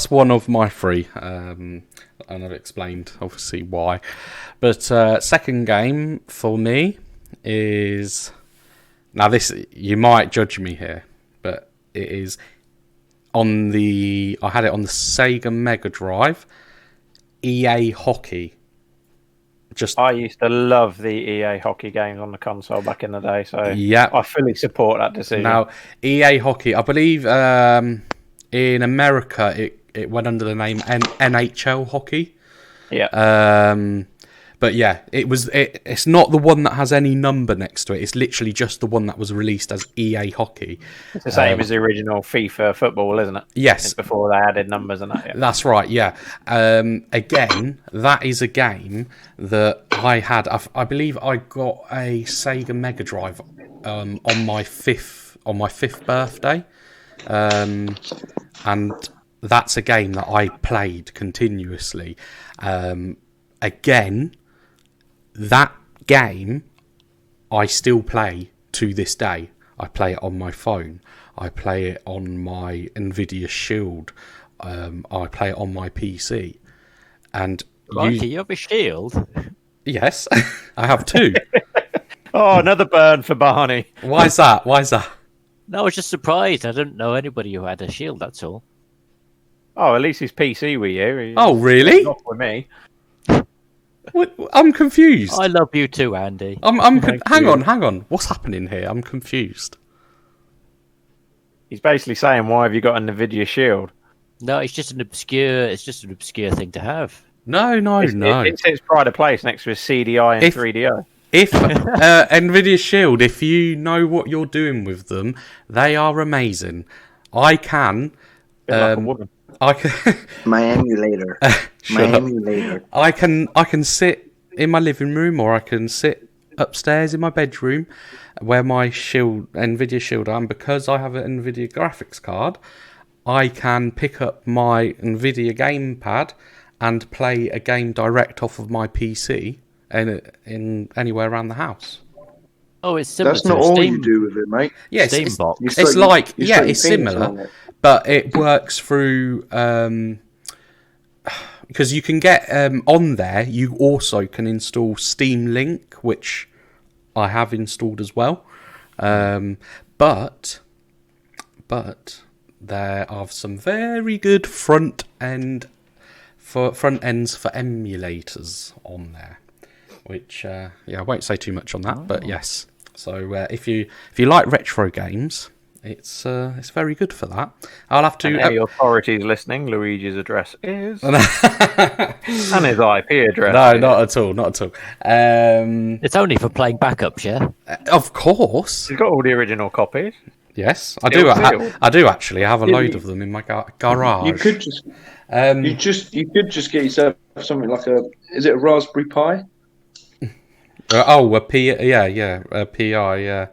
one of my three, and I've explained obviously why. But second game for me is, now this, you might judge me here, but it is I had it on the Sega Mega Drive, EA Hockey. I used to love the EA Hockey games on the console back in the day, so I fully support that decision. Now, EA Hockey, I believe in America it went under the name NHL Hockey. Yeah. But yeah, it's not the one that has any number next to it. It's literally just the one that was released as EA Hockey. It's the same as the original FIFA football, isn't it? Yes. It's before they added numbers and that. Yeah. That's right, yeah. Again, that is a game that I had. I believe I got a Sega Mega Drive on my fifth birthday. And that's a game that I played continuously. Again, that game I still play to this day. I play it on my phone. I play it on my Nvidia Shield. I play it on my PC. And you have a Shield? Yes, I have two. Oh, another burn for Barney. Why is that? No, I was just surprised. I didn't know anybody who had a Shield, that's all. Oh, at least his PC with you. Oh, really? Not with me. I'm confused. I love you too, Andy. Hang on. What's happening here? I'm confused. He's basically saying, "Why have you got an Nvidia Shield?" No, it's just an obscure thing to have. No. It's its pride of place next to his CDI and 3DO. If Nvidia Shield, if you know what you're doing with them, they are amazing. I can. Like a woman. I can. My emulator. I can sit in my living room, or I can sit upstairs in my bedroom, where my Nvidia Shield are, and because I have an Nvidia graphics card, I can pick up my Nvidia gamepad and play a game direct off of my PC in anywhere around the house. Oh, it's similar. That's not all you do with it, mate. Yes, Steambox. It's similar, but it works through because you can get on there. You also can install Steam Link, which I have installed as well. But there are some very good front ends for emulators on there, which I won't say too much on that, but yes. So if you like retro games, it's very good for that. I'll have to. And any authorities listening, Luigi's address is and his IP address. No, not at all. It's only for playing backups, yeah. Of course. You've got all the original copies. Yes, I do. I do actually. I have a load of them in my garage. You could just. You could just get yourself something like is it a Raspberry Pi? A PI, yeah.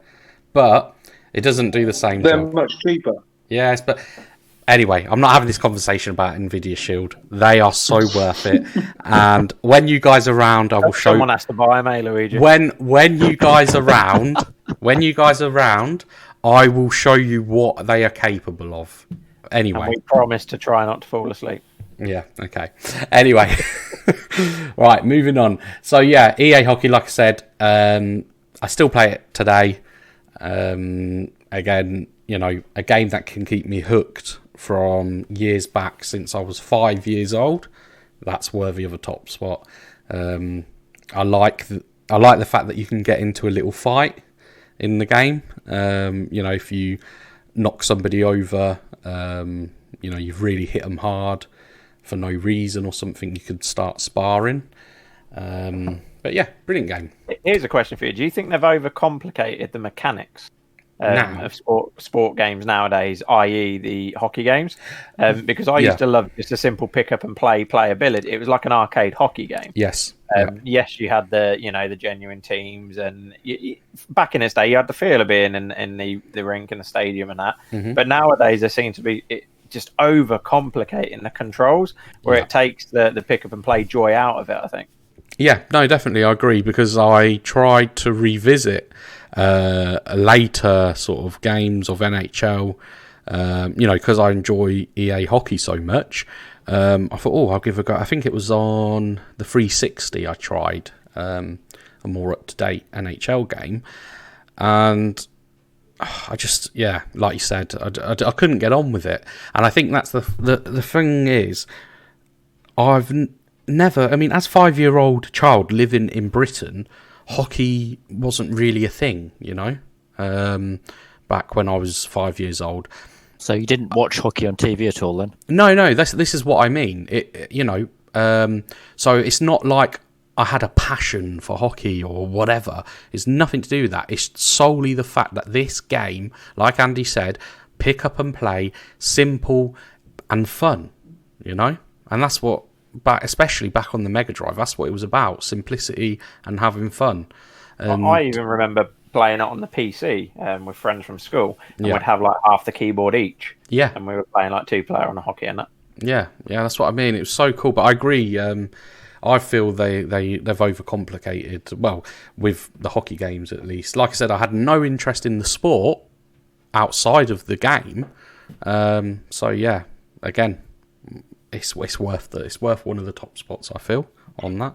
But it doesn't do the same They're job. much cheaper. Yes, but anyway, I'm not having this conversation about Nvidia Shield. They are so worth it. And when you guys are around, I will show. Someone has to buy them, Luigi. When you guys are around, I will show you what they are capable of. Anyway, and we promise to try not to fall asleep. Yeah, okay. Anyway, right, moving on. So yeah, EA Hockey, like I said, I still play it today. Again, a game that can keep me hooked from years back since I was 5 years old, that's worthy of a top spot. I like the fact that you can get into a little fight in the game. If you knock somebody over, you've really hit them hard for no reason or something, you could start sparring. But yeah, brilliant game. Here's a question for you. Do you think they've overcomplicated the mechanics of sport games nowadays, i.e. the hockey games? Because I used to love just a simple pick up and play playability. It was like an arcade hockey game. Yes. Yes, you had the genuine teams, and back in its day, you had the feel of being in the rink and the stadium and that. Mm-hmm. But nowadays, there seems to be just overcomplicating the controls, where it takes the pick up and play joy out of it, I think. Yeah, no, definitely, I agree, because I tried to revisit later sort of games of NHL, because I enjoy EA hockey so much. I thought, I'll give a go. I think it was on the 360 I tried a more up-to-date NHL game, and I just, like you said, I couldn't get on with it. And I think that's the thing is, I've never, as 5-year-old child living in Britain, hockey wasn't really a thing, back when I was 5 years old. So you didn't watch hockey on TV at all then? No, this is what I mean. So it's not like I had a passion for hockey or whatever. It's nothing to do with that. It's solely the fact that this game, like Andy said, pick up and play, simple and fun, and that's what, especially back on the Mega Drive, that's what it was about, simplicity and having fun. I even remember playing it on the PC with friends from school, and we'd have like half the keyboard each. Yeah. And we were playing like 2-player on a hockey and that. Yeah, that's what I mean. It was so cool, but I agree. I feel they've overcomplicated, well, with the hockey games at least. Like I said, I had no interest in the sport outside of the game. So yeah, again, it's worth it. It's worth one of the top spots, I feel, on that.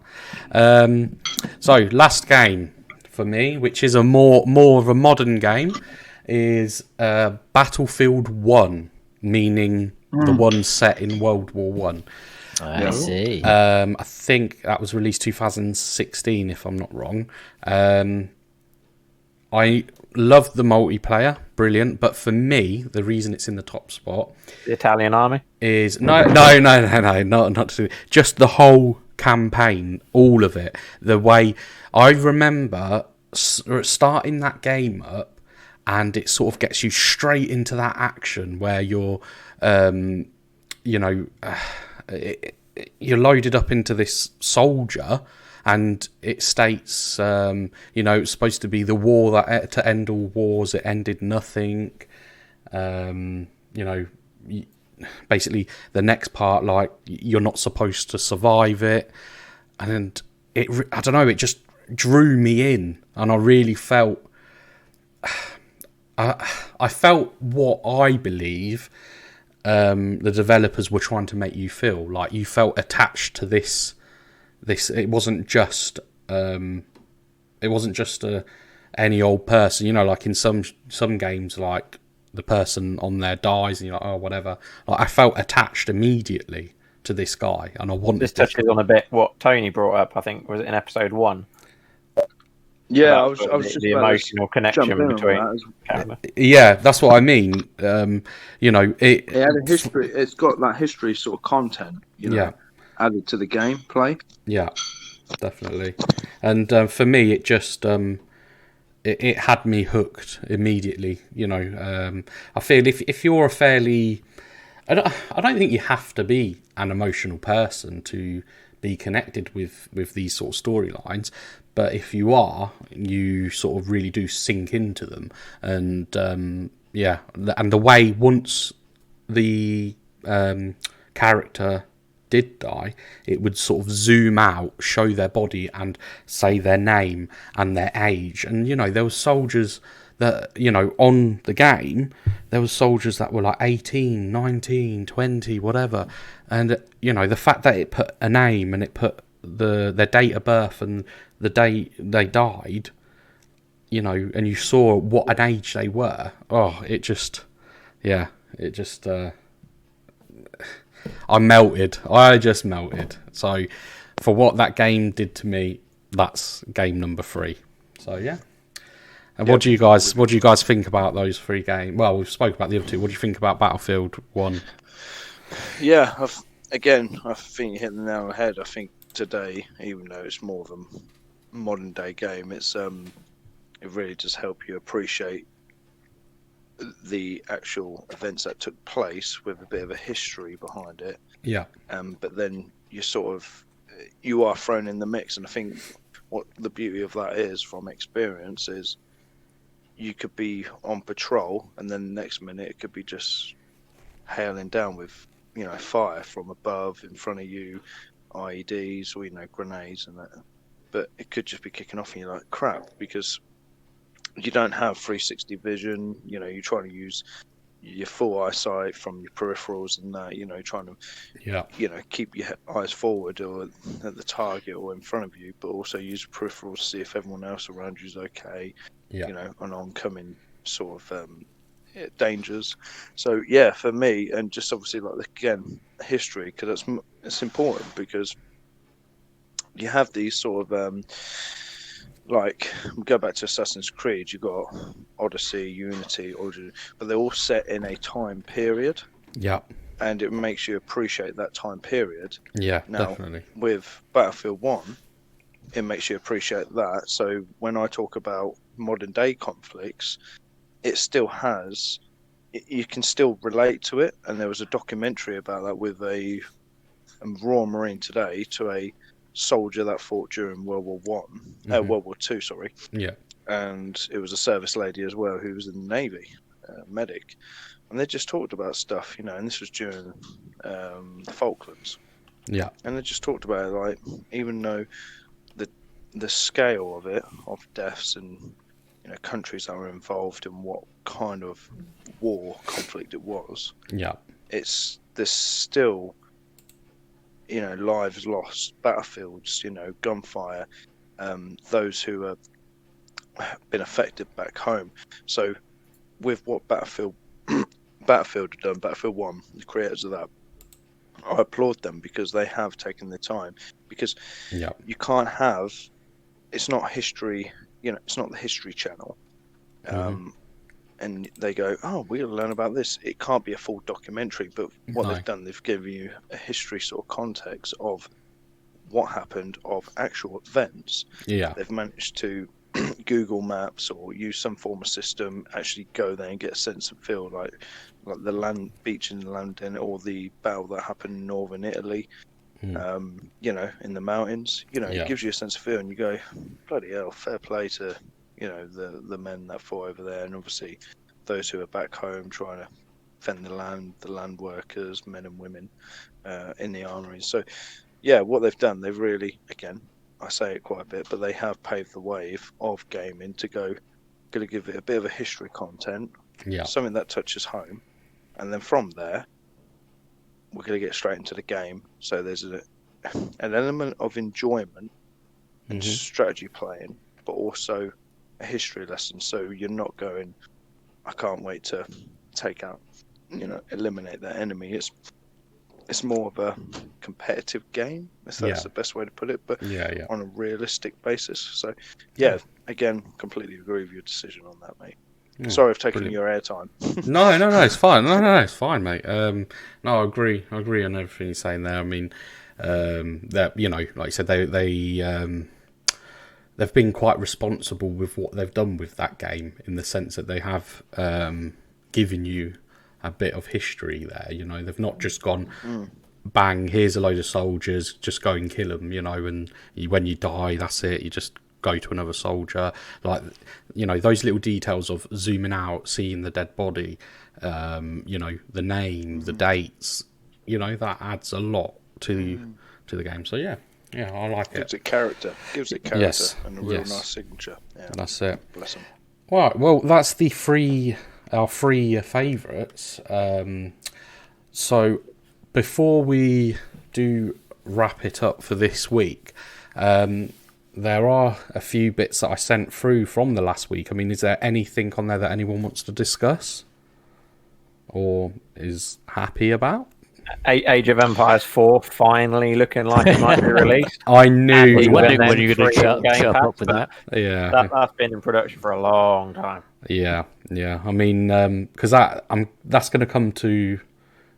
So last game for me, which is a more of a modern game, is Battlefield 1, meaning the one set in World War One. I see. I think that was released 2016, if I'm not wrong. I love the multiplayer, brilliant. But for me, the reason it's in the top spot, the Italian army, is no, not to do, just the whole campaign, all of it. The way I remember starting that game up, and it sort of gets you straight into that action where you're, you're loaded up into this soldier, and it states, it's supposed to be the war that to end all wars. It ended nothing. Basically the next part, like, you're not supposed to survive it, and I don't know, it just drew me in, and I really felt, I felt what I believe the developers were trying to make you feel. Like, you felt attached to this. It wasn't just any old person, like in some games, like the person on there dies and you're like, oh, whatever. Like, I felt attached immediately to this guy, and I wanted. This touches on a bit what Tony brought up. I think was it in episode 1. Yeah, I was just the emotional connection between. Yeah, that's what I mean. It had a history. It's got that history sort of content. Added to the gameplay. Yeah, definitely. And for me, it just it had me hooked immediately. I feel if you're a fairly, I don't think you have to be an emotional person to be connected with these sort of storylines. But if you are, you sort of really do sink into them. And and the way once the character did die, it would sort of zoom out, show their body, and say their name and their age. And there were soldiers that on the game, there were soldiers that were like 18, 19, 20, whatever. And the fact that it put a name and it put their date of birth and the day they died, you know, and you saw what an age they were. Oh, it just, I melted. I just melted. So, for what that game did to me, that's game number 3. So yeah. And what do you guys think about those 3 games? Well, we've spoken about the other 2. What do you think about Battlefield 1? Yeah, I think you hit the nail on the head. I think today, even though it's more of a modern day game, it really does help you appreciate the actual events that took place with a bit of a history behind it. Yeah. But then you are thrown in the mix, and I think what the beauty of that is, from experience, is you could be on patrol, and then the next minute it could be just hailing down with, you know, fire from above in front of you, IEDs or, you know, grenades and that. But it could just be kicking off, and you're like, crap, because you don't have 360 vision. You know, you're trying to use your full eyesight from your peripherals and that, you know, trying to, you know, keep your eyes forward or at the target or in front of you, but also use peripherals to see if everyone else around you is okay, you know, on oncoming sort of dangers. So, yeah, for me, and just obviously, like, again, history, because it's important, because you have these sort of, like, we go back to Assassin's Creed, you've got Odyssey, Unity, Origin, but they're all set in a time period. Yeah. And it makes you appreciate that time period. Yeah, now, definitely. With Battlefield 1, it makes you appreciate that. So when I talk about modern day conflicts, it still has, you can still relate to it. And there was a documentary about that with a Royal Marine today, to a soldier that fought during World War II, sorry. Yeah. And it was a service lady as well who was in the Navy, medic, and they just talked about stuff, you know. And this was during the Falklands. Yeah. And they just talked about it, like, even though the scale of it, of deaths and, you know, countries that were involved in what kind of war conflict it was. Yeah. There's still, you know, lives lost, battlefields, you know, gunfire, those who have been affected back home. So with what Battlefield have done, Battlefield 1, the creators of that, I applaud them, because they have taken the time, because you can't have, it's not history, you know, it's not the History Channel. And they go, oh, we'll learn about this. It can't be a full documentary, but what they've done, they've given you a history sort of context of what happened, of actual events. Yeah. They've managed to Google Maps or use some form of system, actually go there and get a sense of feel, like the beach in London, or the battle that happened in northern Italy, you know, in the mountains. You know, it gives you a sense of feel, and you go, bloody hell, fair play to, you know, the men that fought over there, and obviously those who are back home trying to defend the land workers, men and women in the armories. So, yeah, what they've done, they've really, again, I say it quite a bit, but they have paved the wave of gaming to go, going to give it a bit of a history content, something that touches home, and then from there, we're going to get straight into the game. So there's an element of enjoyment and strategy playing, but also a history lesson. So you're not going, I can't wait to take out, you know, eliminate that enemy. It's more of a competitive game, if that's the best way to put it, but on a realistic basis. So, again, completely agree with your decision on that, mate. Sorry I've taken your airtime. No, it's fine. No, it's fine, mate. No, I agree on everything you're saying there. I mean, that, you know, like you said, they've been quite responsible with what they've done with that game, in the sense that they have given you a bit of history there. You know, they've not just gone, bang, here's a load of soldiers, just go and kill them, you know, and when you die, that's it, you just go to another soldier. Like, you know, those little details of zooming out, seeing the dead body, you know, the name, the dates, you know, that adds a lot to the game. So yeah, I like it. Gives it character, and a real nice signature. Yeah, that's it. Bless them. Right, well, that's our three favourites. So before we do wrap it up for this week, there are a few bits that I sent through from the last week. I mean, is there anything on there that anyone wants to discuss or is happy about? Age of Empires 4 finally looking like it might be released. I knew. I was you wondering were- when you're going to Free Game chirp Pass, up with that. Yeah. That's been in production for a long time. Yeah. I mean, because that's going to come to,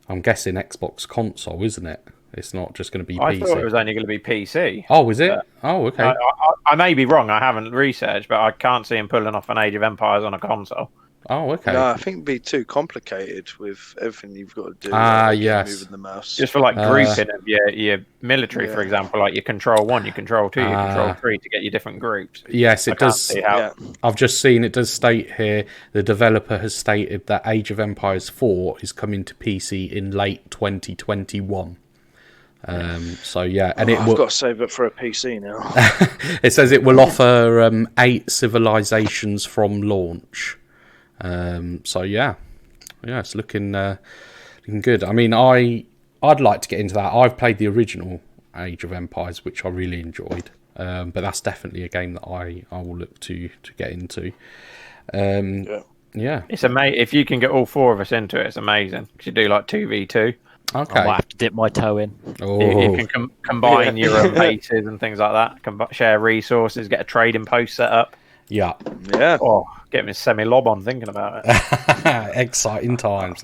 I'm guessing, Xbox console, isn't it? It's not just going to be I PC. thought it was only going to be PC. Oh, is it? Oh, okay. I may be wrong. I haven't researched, but I can't see him pulling off an Age of Empires on a console. Oh, okay. No, I think it'd be too complicated with everything you've got to do. Yes. Moving the mouse. Just for like grouping of your military, for Yeah. example, like your Control 1, your Control 2, your Control 3 to get your different groups. Yes, I it can't does. see how. Yeah. I've just seen it does state here the developer has stated that Age of Empires 4 is coming to PC in late 2021. So yeah, and I've got to save it for a PC now. it says it will offer 8 civilizations from launch. So yeah, it's looking good. I mean, I'd like to get into that. I've played the original Age of Empires, which I really enjoyed. But that's definitely a game that I will look to get into. Yeah. It's amazing. If you can get all 4 of us into it, it's amazing. You should do like 2v2. Okay. I might have to dip my toe in. You can combine your bases and things like that. Share resources, get a trading post set up. Yeah. Yeah. Oh, get me semi-lob on thinking about it. Exciting times.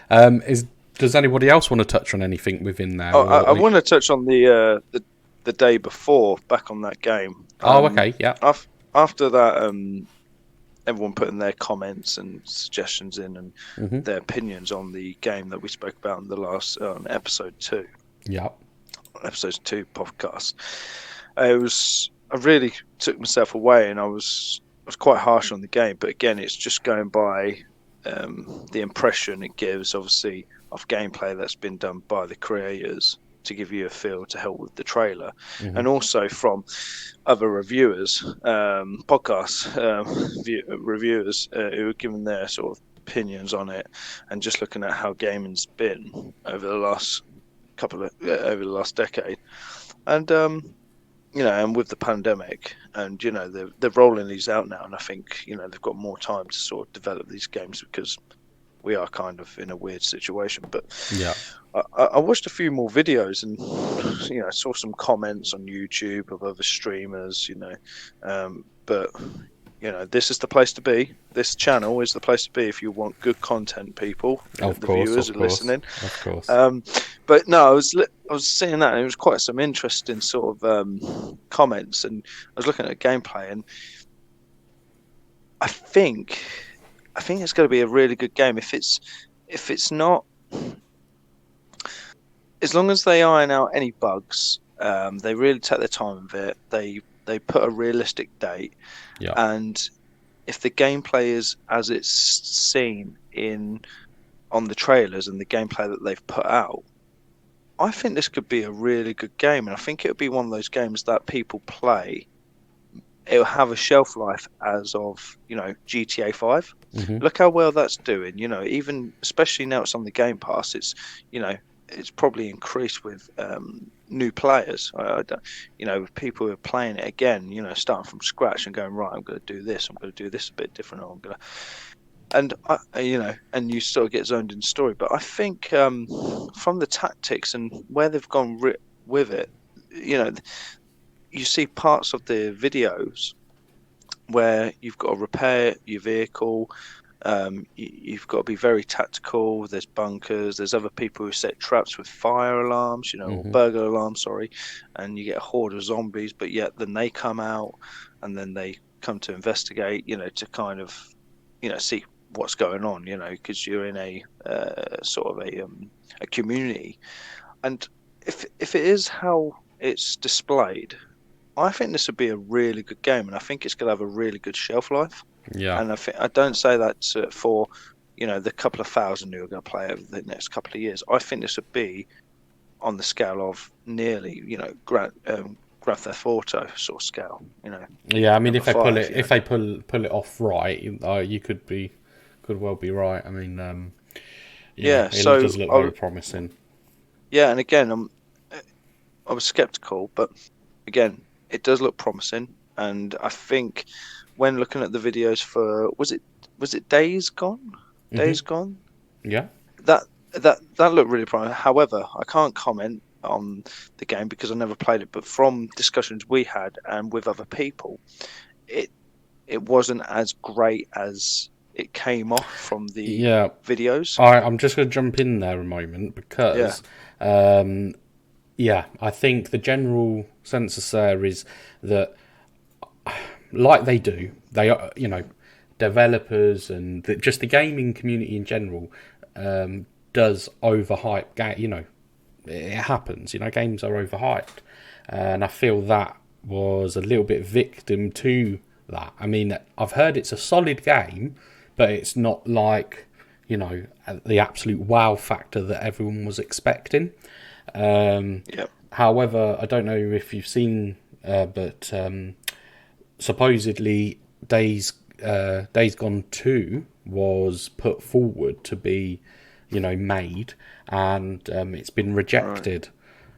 Does anybody else want to touch on anything within there? I want to touch on the day before, back on that game. Okay, yeah. After that, everyone putting their comments and suggestions in and their opinions on the game that we spoke about in the last episode 2. Yeah. Episode 2 podcast. I really took myself away, and I was quite harsh on the game. But again, it's just going by the impression it gives, obviously, of gameplay that's been done by the creators to give you a feel to help with the trailer, and also from other reviewers, reviewers who have given their sort of opinions on it, and just looking at how gaming's been over the last over the last decade, and and with the pandemic, and they're rolling these out now, and I think they've got more time to sort of develop these games because we are kind of in a weird situation. But Yeah. I watched a few more videos, and saw some comments on YouTube of other streamers, but this is the place to be. This channel is the place to be if you want good content, people. Of the course, viewers of are course, listening. Of course. But no, I was seeing that, and it was quite some interesting sort of comments, and I was looking at gameplay, and I think it's going to be a really good game. If it's not, as long as they iron out any bugs, they really take their time with it. They put a realistic date, Yeah. and if the gameplay is as it's seen on the trailers and the gameplay that they've put out, I think this could be a really good game, and I think it would be one of those games that people play. It'll have a shelf life as of GTA 5. Look how well that's doing. Even especially now it's on the Game Pass. It's it's probably increased with new players. With people who are playing it again. Starting from scratch and going, right, I'm going to do this. I'm going to do this a bit different. I'm going to, and you sort of get zoned in the story. But I think from the tactics and where they've gone with it, you see parts of the videos where you've got to repair your vehicle. You've got to be very tactical. There's bunkers. There's other people who set traps with fire alarms, or burglar alarms, sorry. And you get a horde of zombies, but yet then they come out and then they come to investigate, to kind of, see what's going on, because you're in a sort of a community. And if it is how it's displayed, I think this would be a really good game, and I think it's going to have a really good shelf life. Yeah. And I don't say that for the couple of thousand who are going to play over the next couple of years. I think this would be on the scale of nearly Grand Theft Auto sort of scale. Yeah, I mean, if they five, pull it off right, you could well be right. I mean, yeah, it so does look very promising. Yeah, and again, I was skeptical, but again, it does look promising, and I think when looking at the videos for was it Days Gone? Days Gone? Yeah. That looked really promising. However, I can't comment on the game because I never played it, but from discussions we had and with other people, it wasn't as great as it came off from the videos. I'm just going to jump in there a moment because I think the general census there is that, like they are, developers and just the gaming community in general does overhype game. It happens. Games are overhyped, and I feel that was a little bit victim to that. I mean, I've heard it's a solid game, but it's not like the absolute wow factor that everyone was expecting. However, I don't know if you've seen, but supposedly Days Gone 2 was put forward to be, made, and it's been rejected.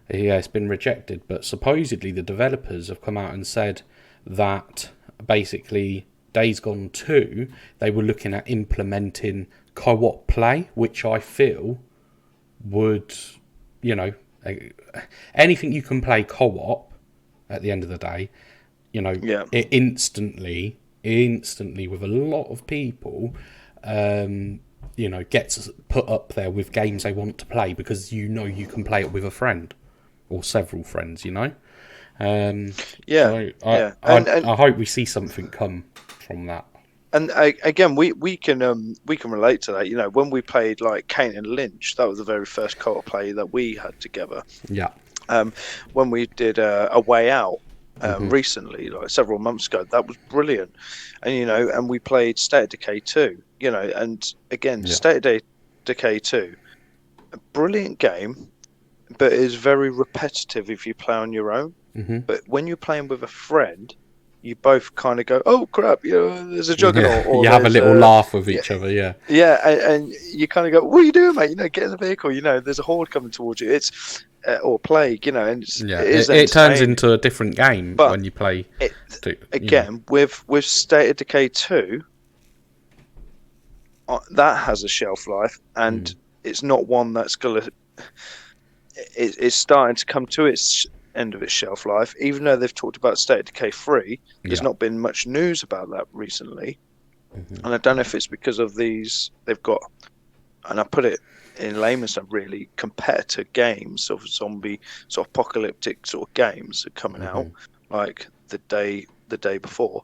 Right. Yeah, it's been rejected. But supposedly the developers have come out and said that basically Days Gone 2, they were looking at implementing co-op play, which I feel would, anything you can play co-op at the end of the day, it instantly with a lot of people, gets put up there with games they want to play because you can play it with a friend or several friends, So I hope we see something come from that. And again, we can relate to that. When we played like Kane and Lynch, that was the very first co-op play that we had together. Yeah. When we did a Way Out recently, like several months ago, that was brilliant. And and we played State of Decay 2. And again, State of Decay 2, a brilliant game, but it is very repetitive if you play on your own. But when you're playing with a friend, you both kind of go, "Oh crap! There's a juggernaut." Or you have a little laugh with each other, and you kind of go, "What are you doing, mate? Get in the vehicle. There's a horde coming towards you. It's or plague. And it turns into a different game when you play. With State of Decay 2, that has a shelf life, and it's not one that's gonna. It's starting to come to its end of its shelf life, even though they've talked about State of Decay 3. There's not been much news about that recently, and I don't know if it's because of these they've got, and I put it in layman's terms, really competitor games of zombie sort of apocalyptic sort of games are coming out like the day before.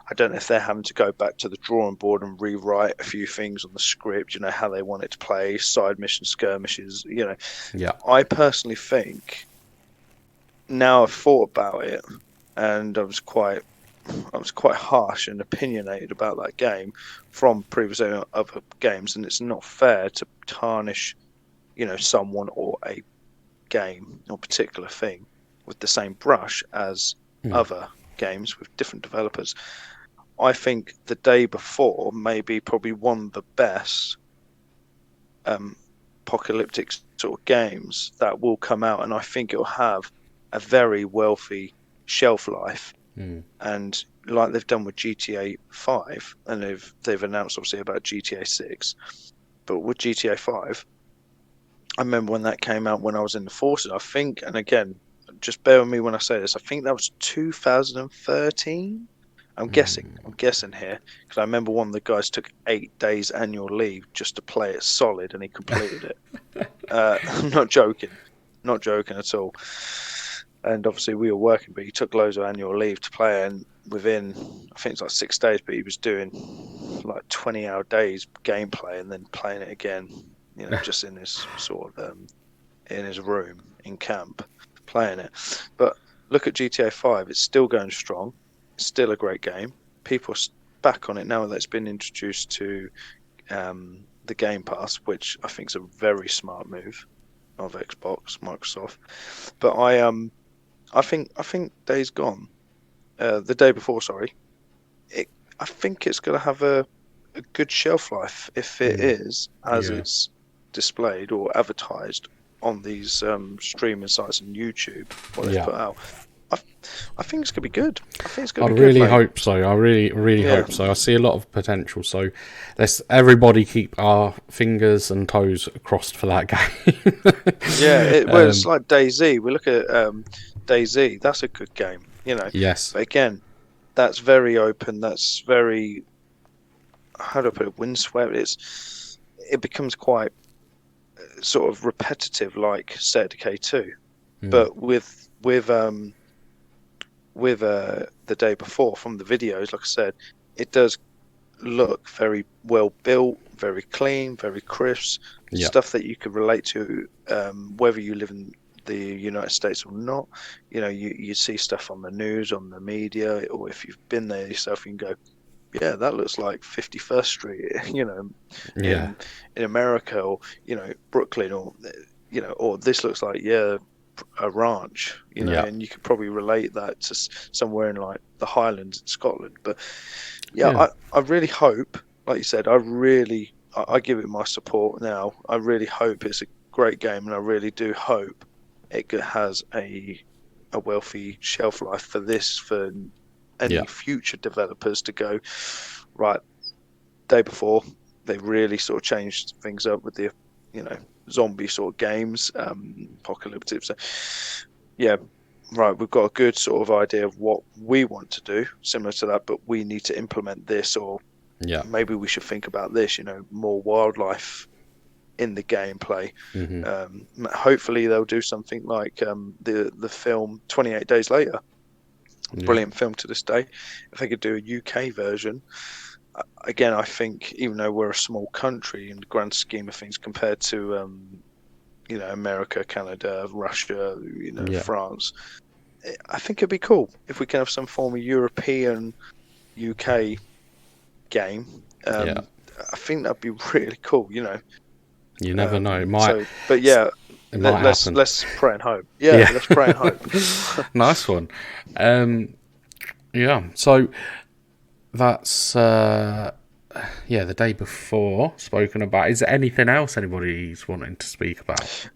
I don't know if they're having to go back to the drawing board and rewrite a few things on the script, how they want it to play, side mission skirmishes, I personally think, now I've thought about it, and I was quite harsh and opinionated about that game from previous other games, and it's not fair to tarnish, someone or a game or particular thing with the same brush as other games with different developers. I think the day before may be probably one of the best apocalyptic sort of games that will come out, and I think it'll have a very wealthy shelf life, and like they've done with GTA 5, and they've announced obviously about GTA 6, but with GTA 5, I remember when that came out when I was in the forces, I think, and again, just bear with me when I say this, I think that was 2013. I'm guessing here, because I remember one of the guys took 8 days annual leave just to play it solid, and he completed it. I'm not joking at all. And obviously we were working, but he took loads of annual leave to play, and within, I think it's like 6 days, but he was doing like 20-hour days gameplay and then playing it again, just in his sort of in his room in camp playing it. But look at GTA 5, it's still going strong. It's still a great game. People are back on it now that it's been introduced to the Game Pass, which I think is a very smart move of Microsoft. But I think Days Gone, the day before, sorry, I think it's going to have a good shelf life if it is as it's displayed or advertised on these streaming sites and YouTube, what they've put out. I think it's gonna be good. I think it's I gonna be good. really mate. hope so. I really hope so. I see a lot of potential. So let's everybody keep our fingers and toes crossed for that game. Yeah, well, it's like DayZ. We look at DayZ. That's a good game. Yes. But again, that's very open. That's very, how do I put it, windswept. It becomes quite sort of repetitive, like State of Decay 2. But with the day before, from the videos, like I said, it does look very well built, very clean, very crisp, stuff that you could relate to, whether you live in the United States or not. You see stuff on the news, on the media, or if you've been there yourself, you can go, yeah, that looks like 51st Street, in America, or Brooklyn, or this looks like a ranch, and you could probably relate that to somewhere in like the Highlands in Scotland. But I really hope, like you said, I give it my support now. I really hope it's a great game, and I really do hope it has a wealthy shelf life for any future developers to go right. Day before, they really sort of changed things up with the zombie sort of games, apocalyptic. So right, we've got a good sort of idea of what we want to do similar to that, but we need to implement this, or maybe we should think about this, more wildlife in the gameplay. Hopefully they'll do something like the film 28 Days Later. Brilliant film to this day. If they could do a UK version, again, I think even though we're a small country in the grand scheme of things compared to America, Canada, Russia, France, I think it'd be cool if we can have some form of European UK game. I think that'd be really cool. You never know. It might. Let's pray and hope. Let's pray and hope. Nice one. So that's the day before spoken about. Is there anything else anybody's wanting to speak about?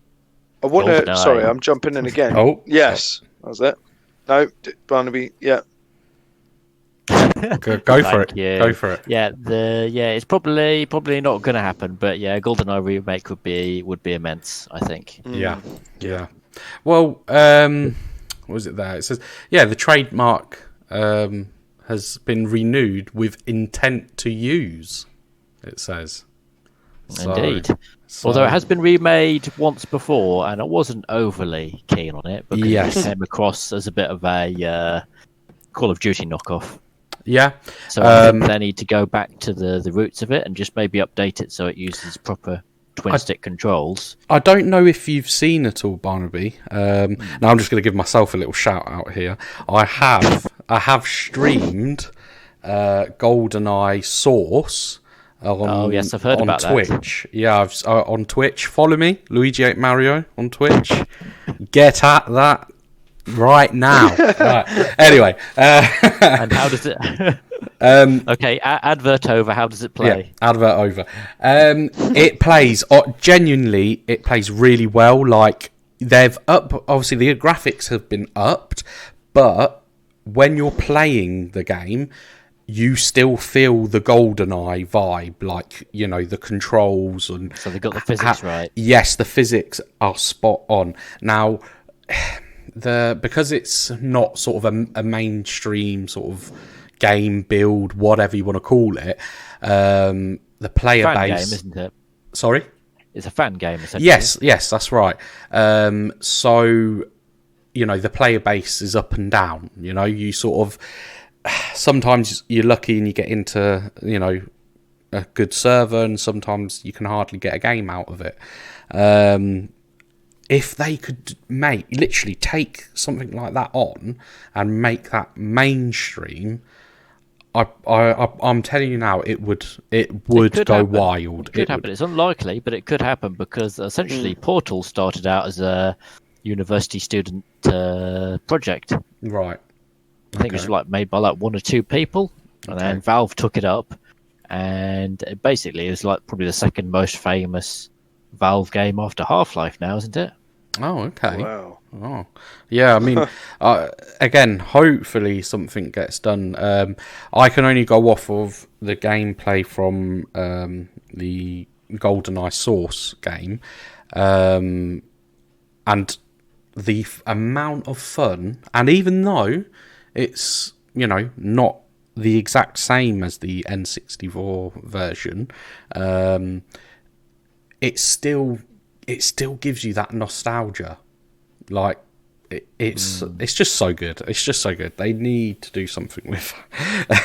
I want to. Sorry, I'm jumping in again. Oh, yes, that was it. No, Barnaby. Yeah. Go for it. Go for it. It's probably not going to happen, but Goldeneye remake would be immense, I think. Yeah. Well, what was it there? It says the trademark has been renewed with intent to use. It says. Indeed. Although it has been remade once before, and I wasn't overly keen on it because it came across as a bit of a Call of Duty knockoff. Yeah. So I think they need to go back to the roots of it and just maybe update it so it uses proper twin-stick controls. I don't know if you've seen it all, Barnaby. Now I'm just going to give myself a little shout out here. I have streamed GoldenEye Source I've heard about Twitch. That. Yeah, I've on Twitch. Follow me, Luigi 8 Mario on Twitch. Get at that right now. Right. Anyway, and how does it? Okay, advert over. How does it play? Yeah, advert over. It plays genuinely. It plays really well. Like they've obviously the graphics have been upped, but when you're playing the game, you still feel the GoldenEye vibe, like the controls and. So they got the physics right. Yes, the physics are spot on. Now, because it's not sort of a mainstream sort of game build, whatever you want to call it, the player fan base, game, isn't it? Sorry, it's a fan game, essentially. Yes, that's right. So the player base is up and down. You sort of sometimes you're lucky and you get into a good server, and sometimes you can hardly get a game out of it. If they could literally take something like that on and make that mainstream, I'm telling you now, it would go wild. It could happen. It's unlikely, but it could happen because essentially Portal started out as a university student project. Right. I think it was made by one or two people, and then Valve took it up, and it was probably the second most famous Valve game after Half-Life now, isn't it? Oh, okay. Wow. Oh, yeah. I mean, again, hopefully something gets done. I can only go off of the gameplay from the Goldeneye Source game, and the amount of fun. And even though it's not the exact same as the N64 version, it still gives you that nostalgia. Like it's just so good. It's just so good. They need to do something with.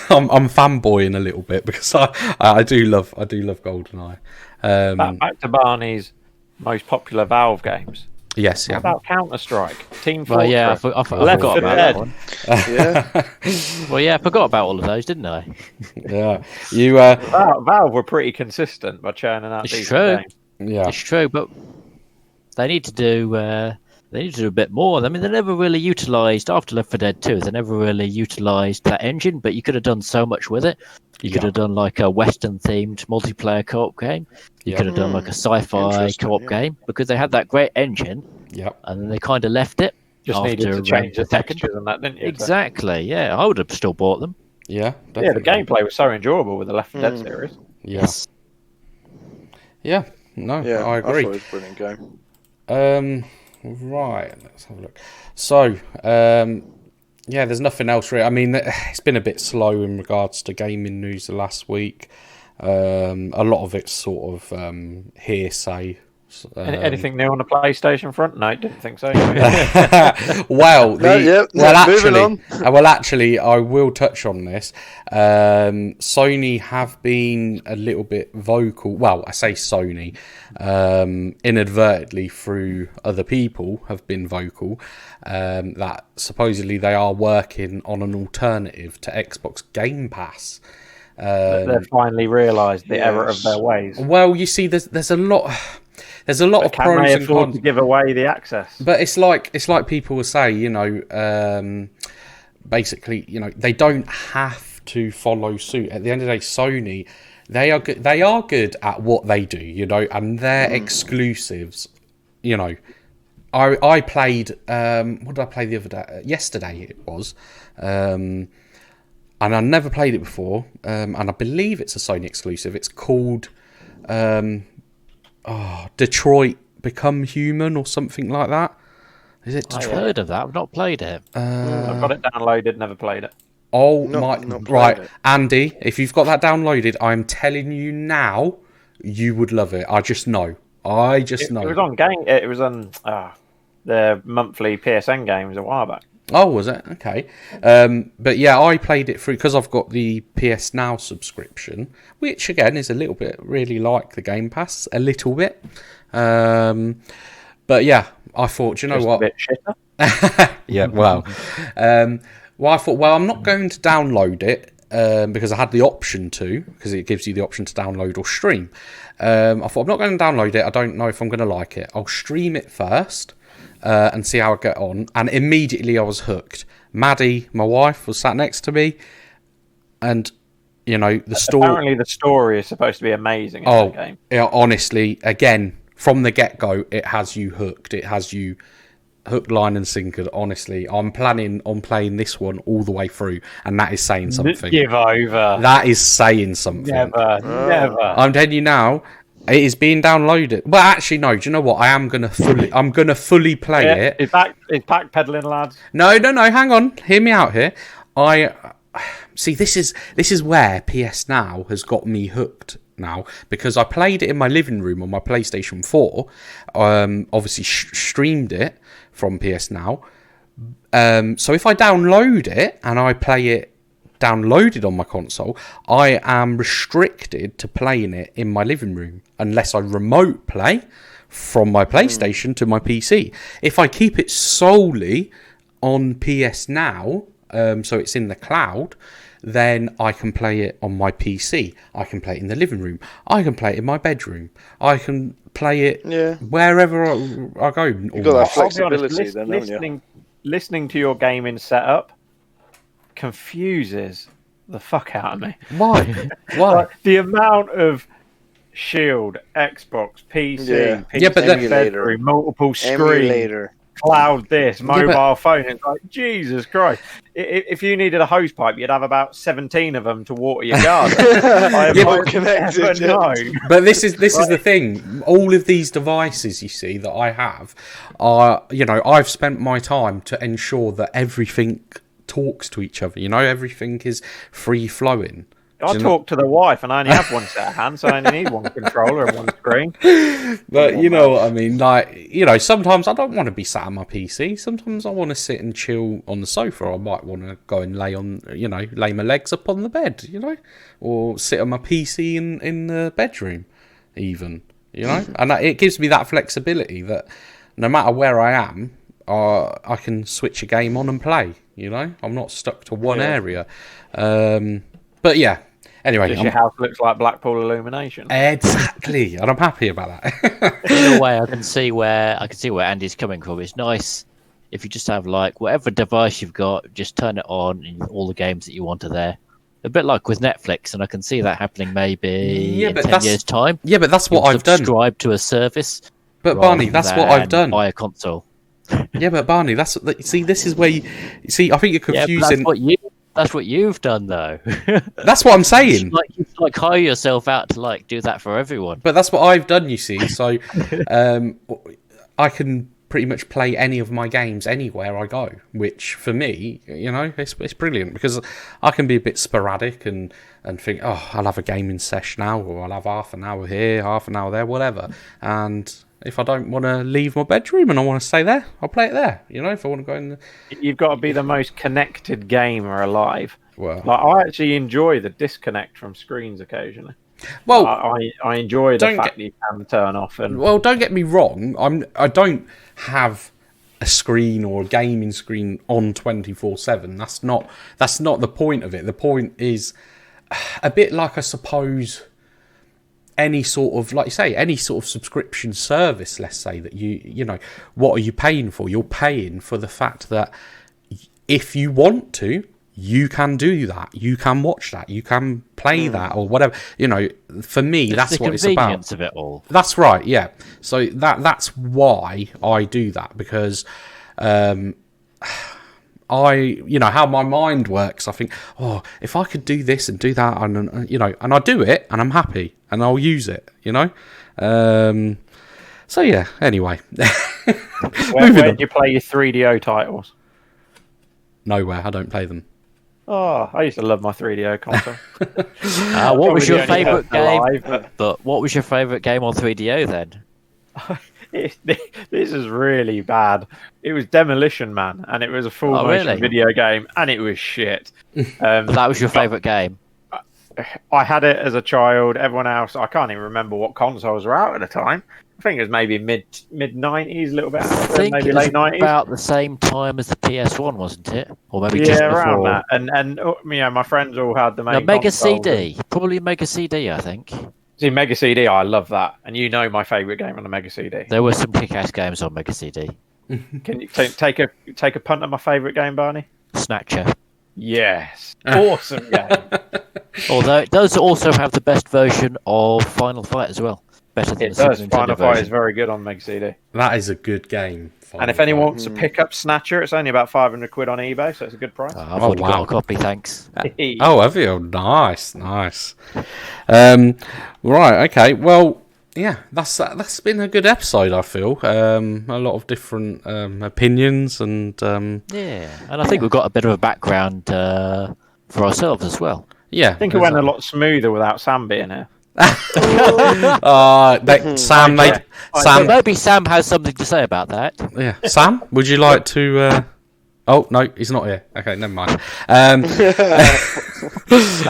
I'm fanboying a little bit because I do love GoldenEye. Back to Barney's most popular Valve games. Yes, yeah. What about Counter-Strike, Team Well, Fortress, yeah, I Left forgot 4 about Dead? that one. Yeah. Well, yeah, I forgot about all of those, didn't I? Yeah, you. Valve were pretty consistent by churning out It's these true. games. Yeah, It's true, but they need to do. They need to do a bit more. I mean, they never really utilised after Left 4 Dead 2. They never really utilised that engine, but you could have done so much with it. You could have done like a Western-themed multiplayer co-op game. You could have done like a sci-fi Interesting, co-op game because they had that great engine. Yep. And then they kind of left it. Just needed to change the textures and that, didn't you? Exactly. Yeah, I would have still bought them. Yeah, definitely. Yeah, the gameplay was so enjoyable with the Left 4 Dead series. Yeah. Yeah. No, Yeah, I agree. thought it was a brilliant game. Right, let's have a look. So, yeah, there's nothing else really. I mean, it's been a bit slow in regards to gaming news the last week. A lot of it's sort of hearsay. Anything new on the PlayStation front? No, didn't think so. Well, moving actually, I will touch on this. Sony have been a little bit vocal. Well, I say Sony, inadvertently through other people have been vocal, that supposedly they are working on an alternative to Xbox Game Pass. They've finally realised the error of their ways. Well, you see, there's a lot. There's a lot of Can pros they and afford cons to give away the access? But it's like people will say, basically, they don't have to follow suit. At the end of the day, Sony, they are good. They are good at what they do, and their exclusives. I played. What did I play the other day? Yesterday it was, and I never played it before. And I believe it's a Sony exclusive. It's called. Detroit Become Human or something like that. Is it Detroit? I've heard of that. I've not played it. I've got it downloaded, never played it. Oh Not my! played Right, it. Andy, if you've got that downloaded, I'm telling you now, you would love it. I just know. It was on game. It was on the monthly PSN games a while back. Oh, was it? Okay. But yeah, I played it through because I've got the PS Now subscription, which again is a little bit really like the Game Pass, a little bit. But yeah, I thought, you know Just what? a bit shitter. Yeah, well, I thought, well, I'm not going to download it because I had the option to, because it gives you the option to download or stream. I thought, I'm not going to download it. I don't know if I'm going to like it. I'll stream it first. And see how I get on. And immediately I was hooked. Maddie, my wife, was sat next to me. And, the story... Apparently the story is supposed to be amazing in that game. Yeah, honestly, again, from the get-go, it has you hooked. It has you hook, line and sinker. Honestly, I'm planning on playing this one all the way through. And that is saying something. Give over. That is saying something. Never. I'm telling you now... It is being downloaded. Well, actually, no. Do you know what? I'm gonna fully play it. It's backpedaling, lads. No. Hang on. Hear me out here. I see. This is where PS Now has got me hooked now because I played it in my living room on my PlayStation 4. Obviously streamed it from PS Now. So if I download it and I play it downloaded on my console, I am restricted to playing it in my living room unless I remote play from my PlayStation to my PC. If I keep it solely on PS Now, so it's in the cloud, then I can play it on my PC. I can play it in the living room. I can play it in my bedroom. I can play it wherever I go. You've got that flexibility honest, then, haven't you? Listening to your gaming setup confuses the fuck out of me. Why? Like, the amount of Shield, Xbox, PC, Yeah. PC Yeah, but that- bedroom, multiple screens, Emulator. cloud this, but- mobile phone. It's like, Jesus Christ. If you needed a hose pipe, you'd have about 17 of them to water your garden. I Yeah, might connected, never know. But this is the thing. All of these devices, you see, that I have, are, you know, I've spent my time to ensure that everything talks to each other. You know, everything is free flowing. I talk to the wife, and I only have one set of hands, so I only need one controller and one screen. But you know what I mean? Like, you know, sometimes I don't want to be sat on my PC. Sometimes I want to sit and chill on the sofa. I might want to go and lay my legs up on the bed, you know, or sit on my PC in the bedroom, even, you know. And it gives me that flexibility that no matter where I am, I can switch a game on and play. You know, I'm not stuck to one area. But yeah. Anyway, Your house looks like Blackpool Illumination. Exactly, and I'm happy about that. In a way, I can see where Andy's coming from. It's nice if you just have like whatever device you've got, just turn it on, and all the games that you want are there. A bit like with Netflix, and I can see that happening maybe in 10 years' time. Yeah, but that's what I've done. Subscribe to a service. But Barney, that's what I've done. Buy a console. Yeah, but Barney, see, this is where you see. I think you're confusing. Yeah, that's what you've done, though. That's what I'm saying. You should hire yourself out to like do that for everyone. But that's what I've done, you see. So, I can pretty much play any of my games anywhere I go. Which, for me, you know, it's brilliant because I can be a bit sporadic and think, oh, I'll have a gaming session now, or I'll have half an hour here, half an hour there, whatever. And if I don't want to leave my bedroom and I want to stay there, I'll play it there. You know, if I want to go in. You've got to be the most connected gamer alive. Well, Like, I actually enjoy the disconnect from screens occasionally. well, I enjoy the fact that you can turn off. And well, don't get me wrong. I don't have a screen or a gaming screen on 24/7. That's not the point of it. The point is a bit like, I suppose, any sort of, like you say, any sort of subscription service, let's say, that you know, what are you paying for? You're paying for the fact that if you want to, you can do that. You can watch that. You can play that or whatever. You know, for me, that's what it's about. The convenience of it all. That's right, yeah. So that's why I do that, because you know, how my mind works, I think, oh, if I could do this and do that, and you know, and I do it, and I'm happy, and I'll use it, you know. So yeah. Anyway, where do you play your 3DO titles? Nowhere. I don't play them. Oh, I used to love my 3DO console. What was your favourite game? Alive, But what was your favourite game on 3DO then? This is really bad. It was Demolition Man, and it was a full motion video game, and it was shit. But that was your favourite game? I had it as a child. Everyone else, I can't even remember what consoles were out at the time. I think it was maybe mid 90s, a little bit after, maybe late 90s. About the same time as the PS1, wasn't it? Or maybe just before. Around that. And you know, my friends all had the main Mega consoles. CD, probably Mega CD, I think. See, Mega CD, I love that. And you know my favourite game on the Mega CD. There were some kick-ass games on Mega CD. Can you take a punt at my favourite game, Barney? Snatcher. Yes. Awesome game. Although it does also have the best version of Final Fight as well. Better than It does. Final Fight is very good on Mega CD. That is a good game. And if anyone wants to pick up Snatcher, it's only about 500 quid on eBay, so it's a good price. I've already got a copy, thanks. Oh, have you? Nice. Right, okay. Well, yeah, that's been a good episode, I feel. A lot of different opinions and... yeah, and I think we've got a bit of a background for ourselves as well. Yeah. I think it went a lot smoother without Sam being here. Sam made... Sam, maybe Sam has something to say about that. Yeah. Sam, would you like to... Oh, no, he's not here. Okay, never mind.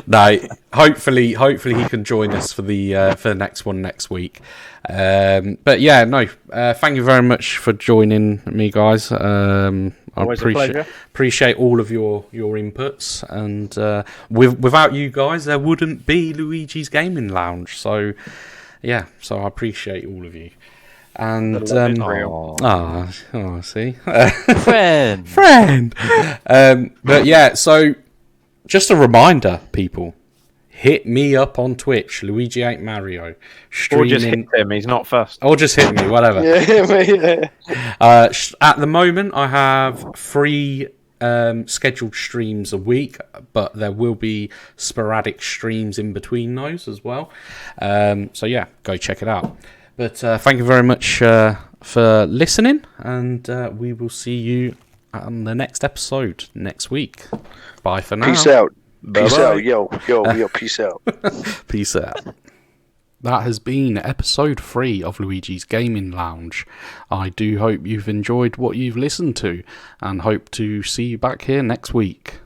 No, hopefully he can join us for the next one next week. But yeah, no, thank you very much for joining me, guys. Always a pleasure. Appreciate all of your inputs, and without you guys, there wouldn't be Luigi's Gaming Lounge. So yeah, so I appreciate all of you. And see, friend. But yeah, so just a reminder, people, hit me up on Twitch, Luigi 8 Mario. Or just hit him, he's not first. Or just hit me, whatever. At the moment, I have 3 scheduled streams a week, but there will be sporadic streams in between those as well. So yeah, go check it out. But thank you very much for listening, and we will see you on the next episode next week. Bye for now. Peace out. Bye-bye. Peace out. Yo, peace out. Peace out. That has been episode 3 of Luigi's Gaming Lounge. I do hope you've enjoyed what you've listened to, and hope to see you back here next week.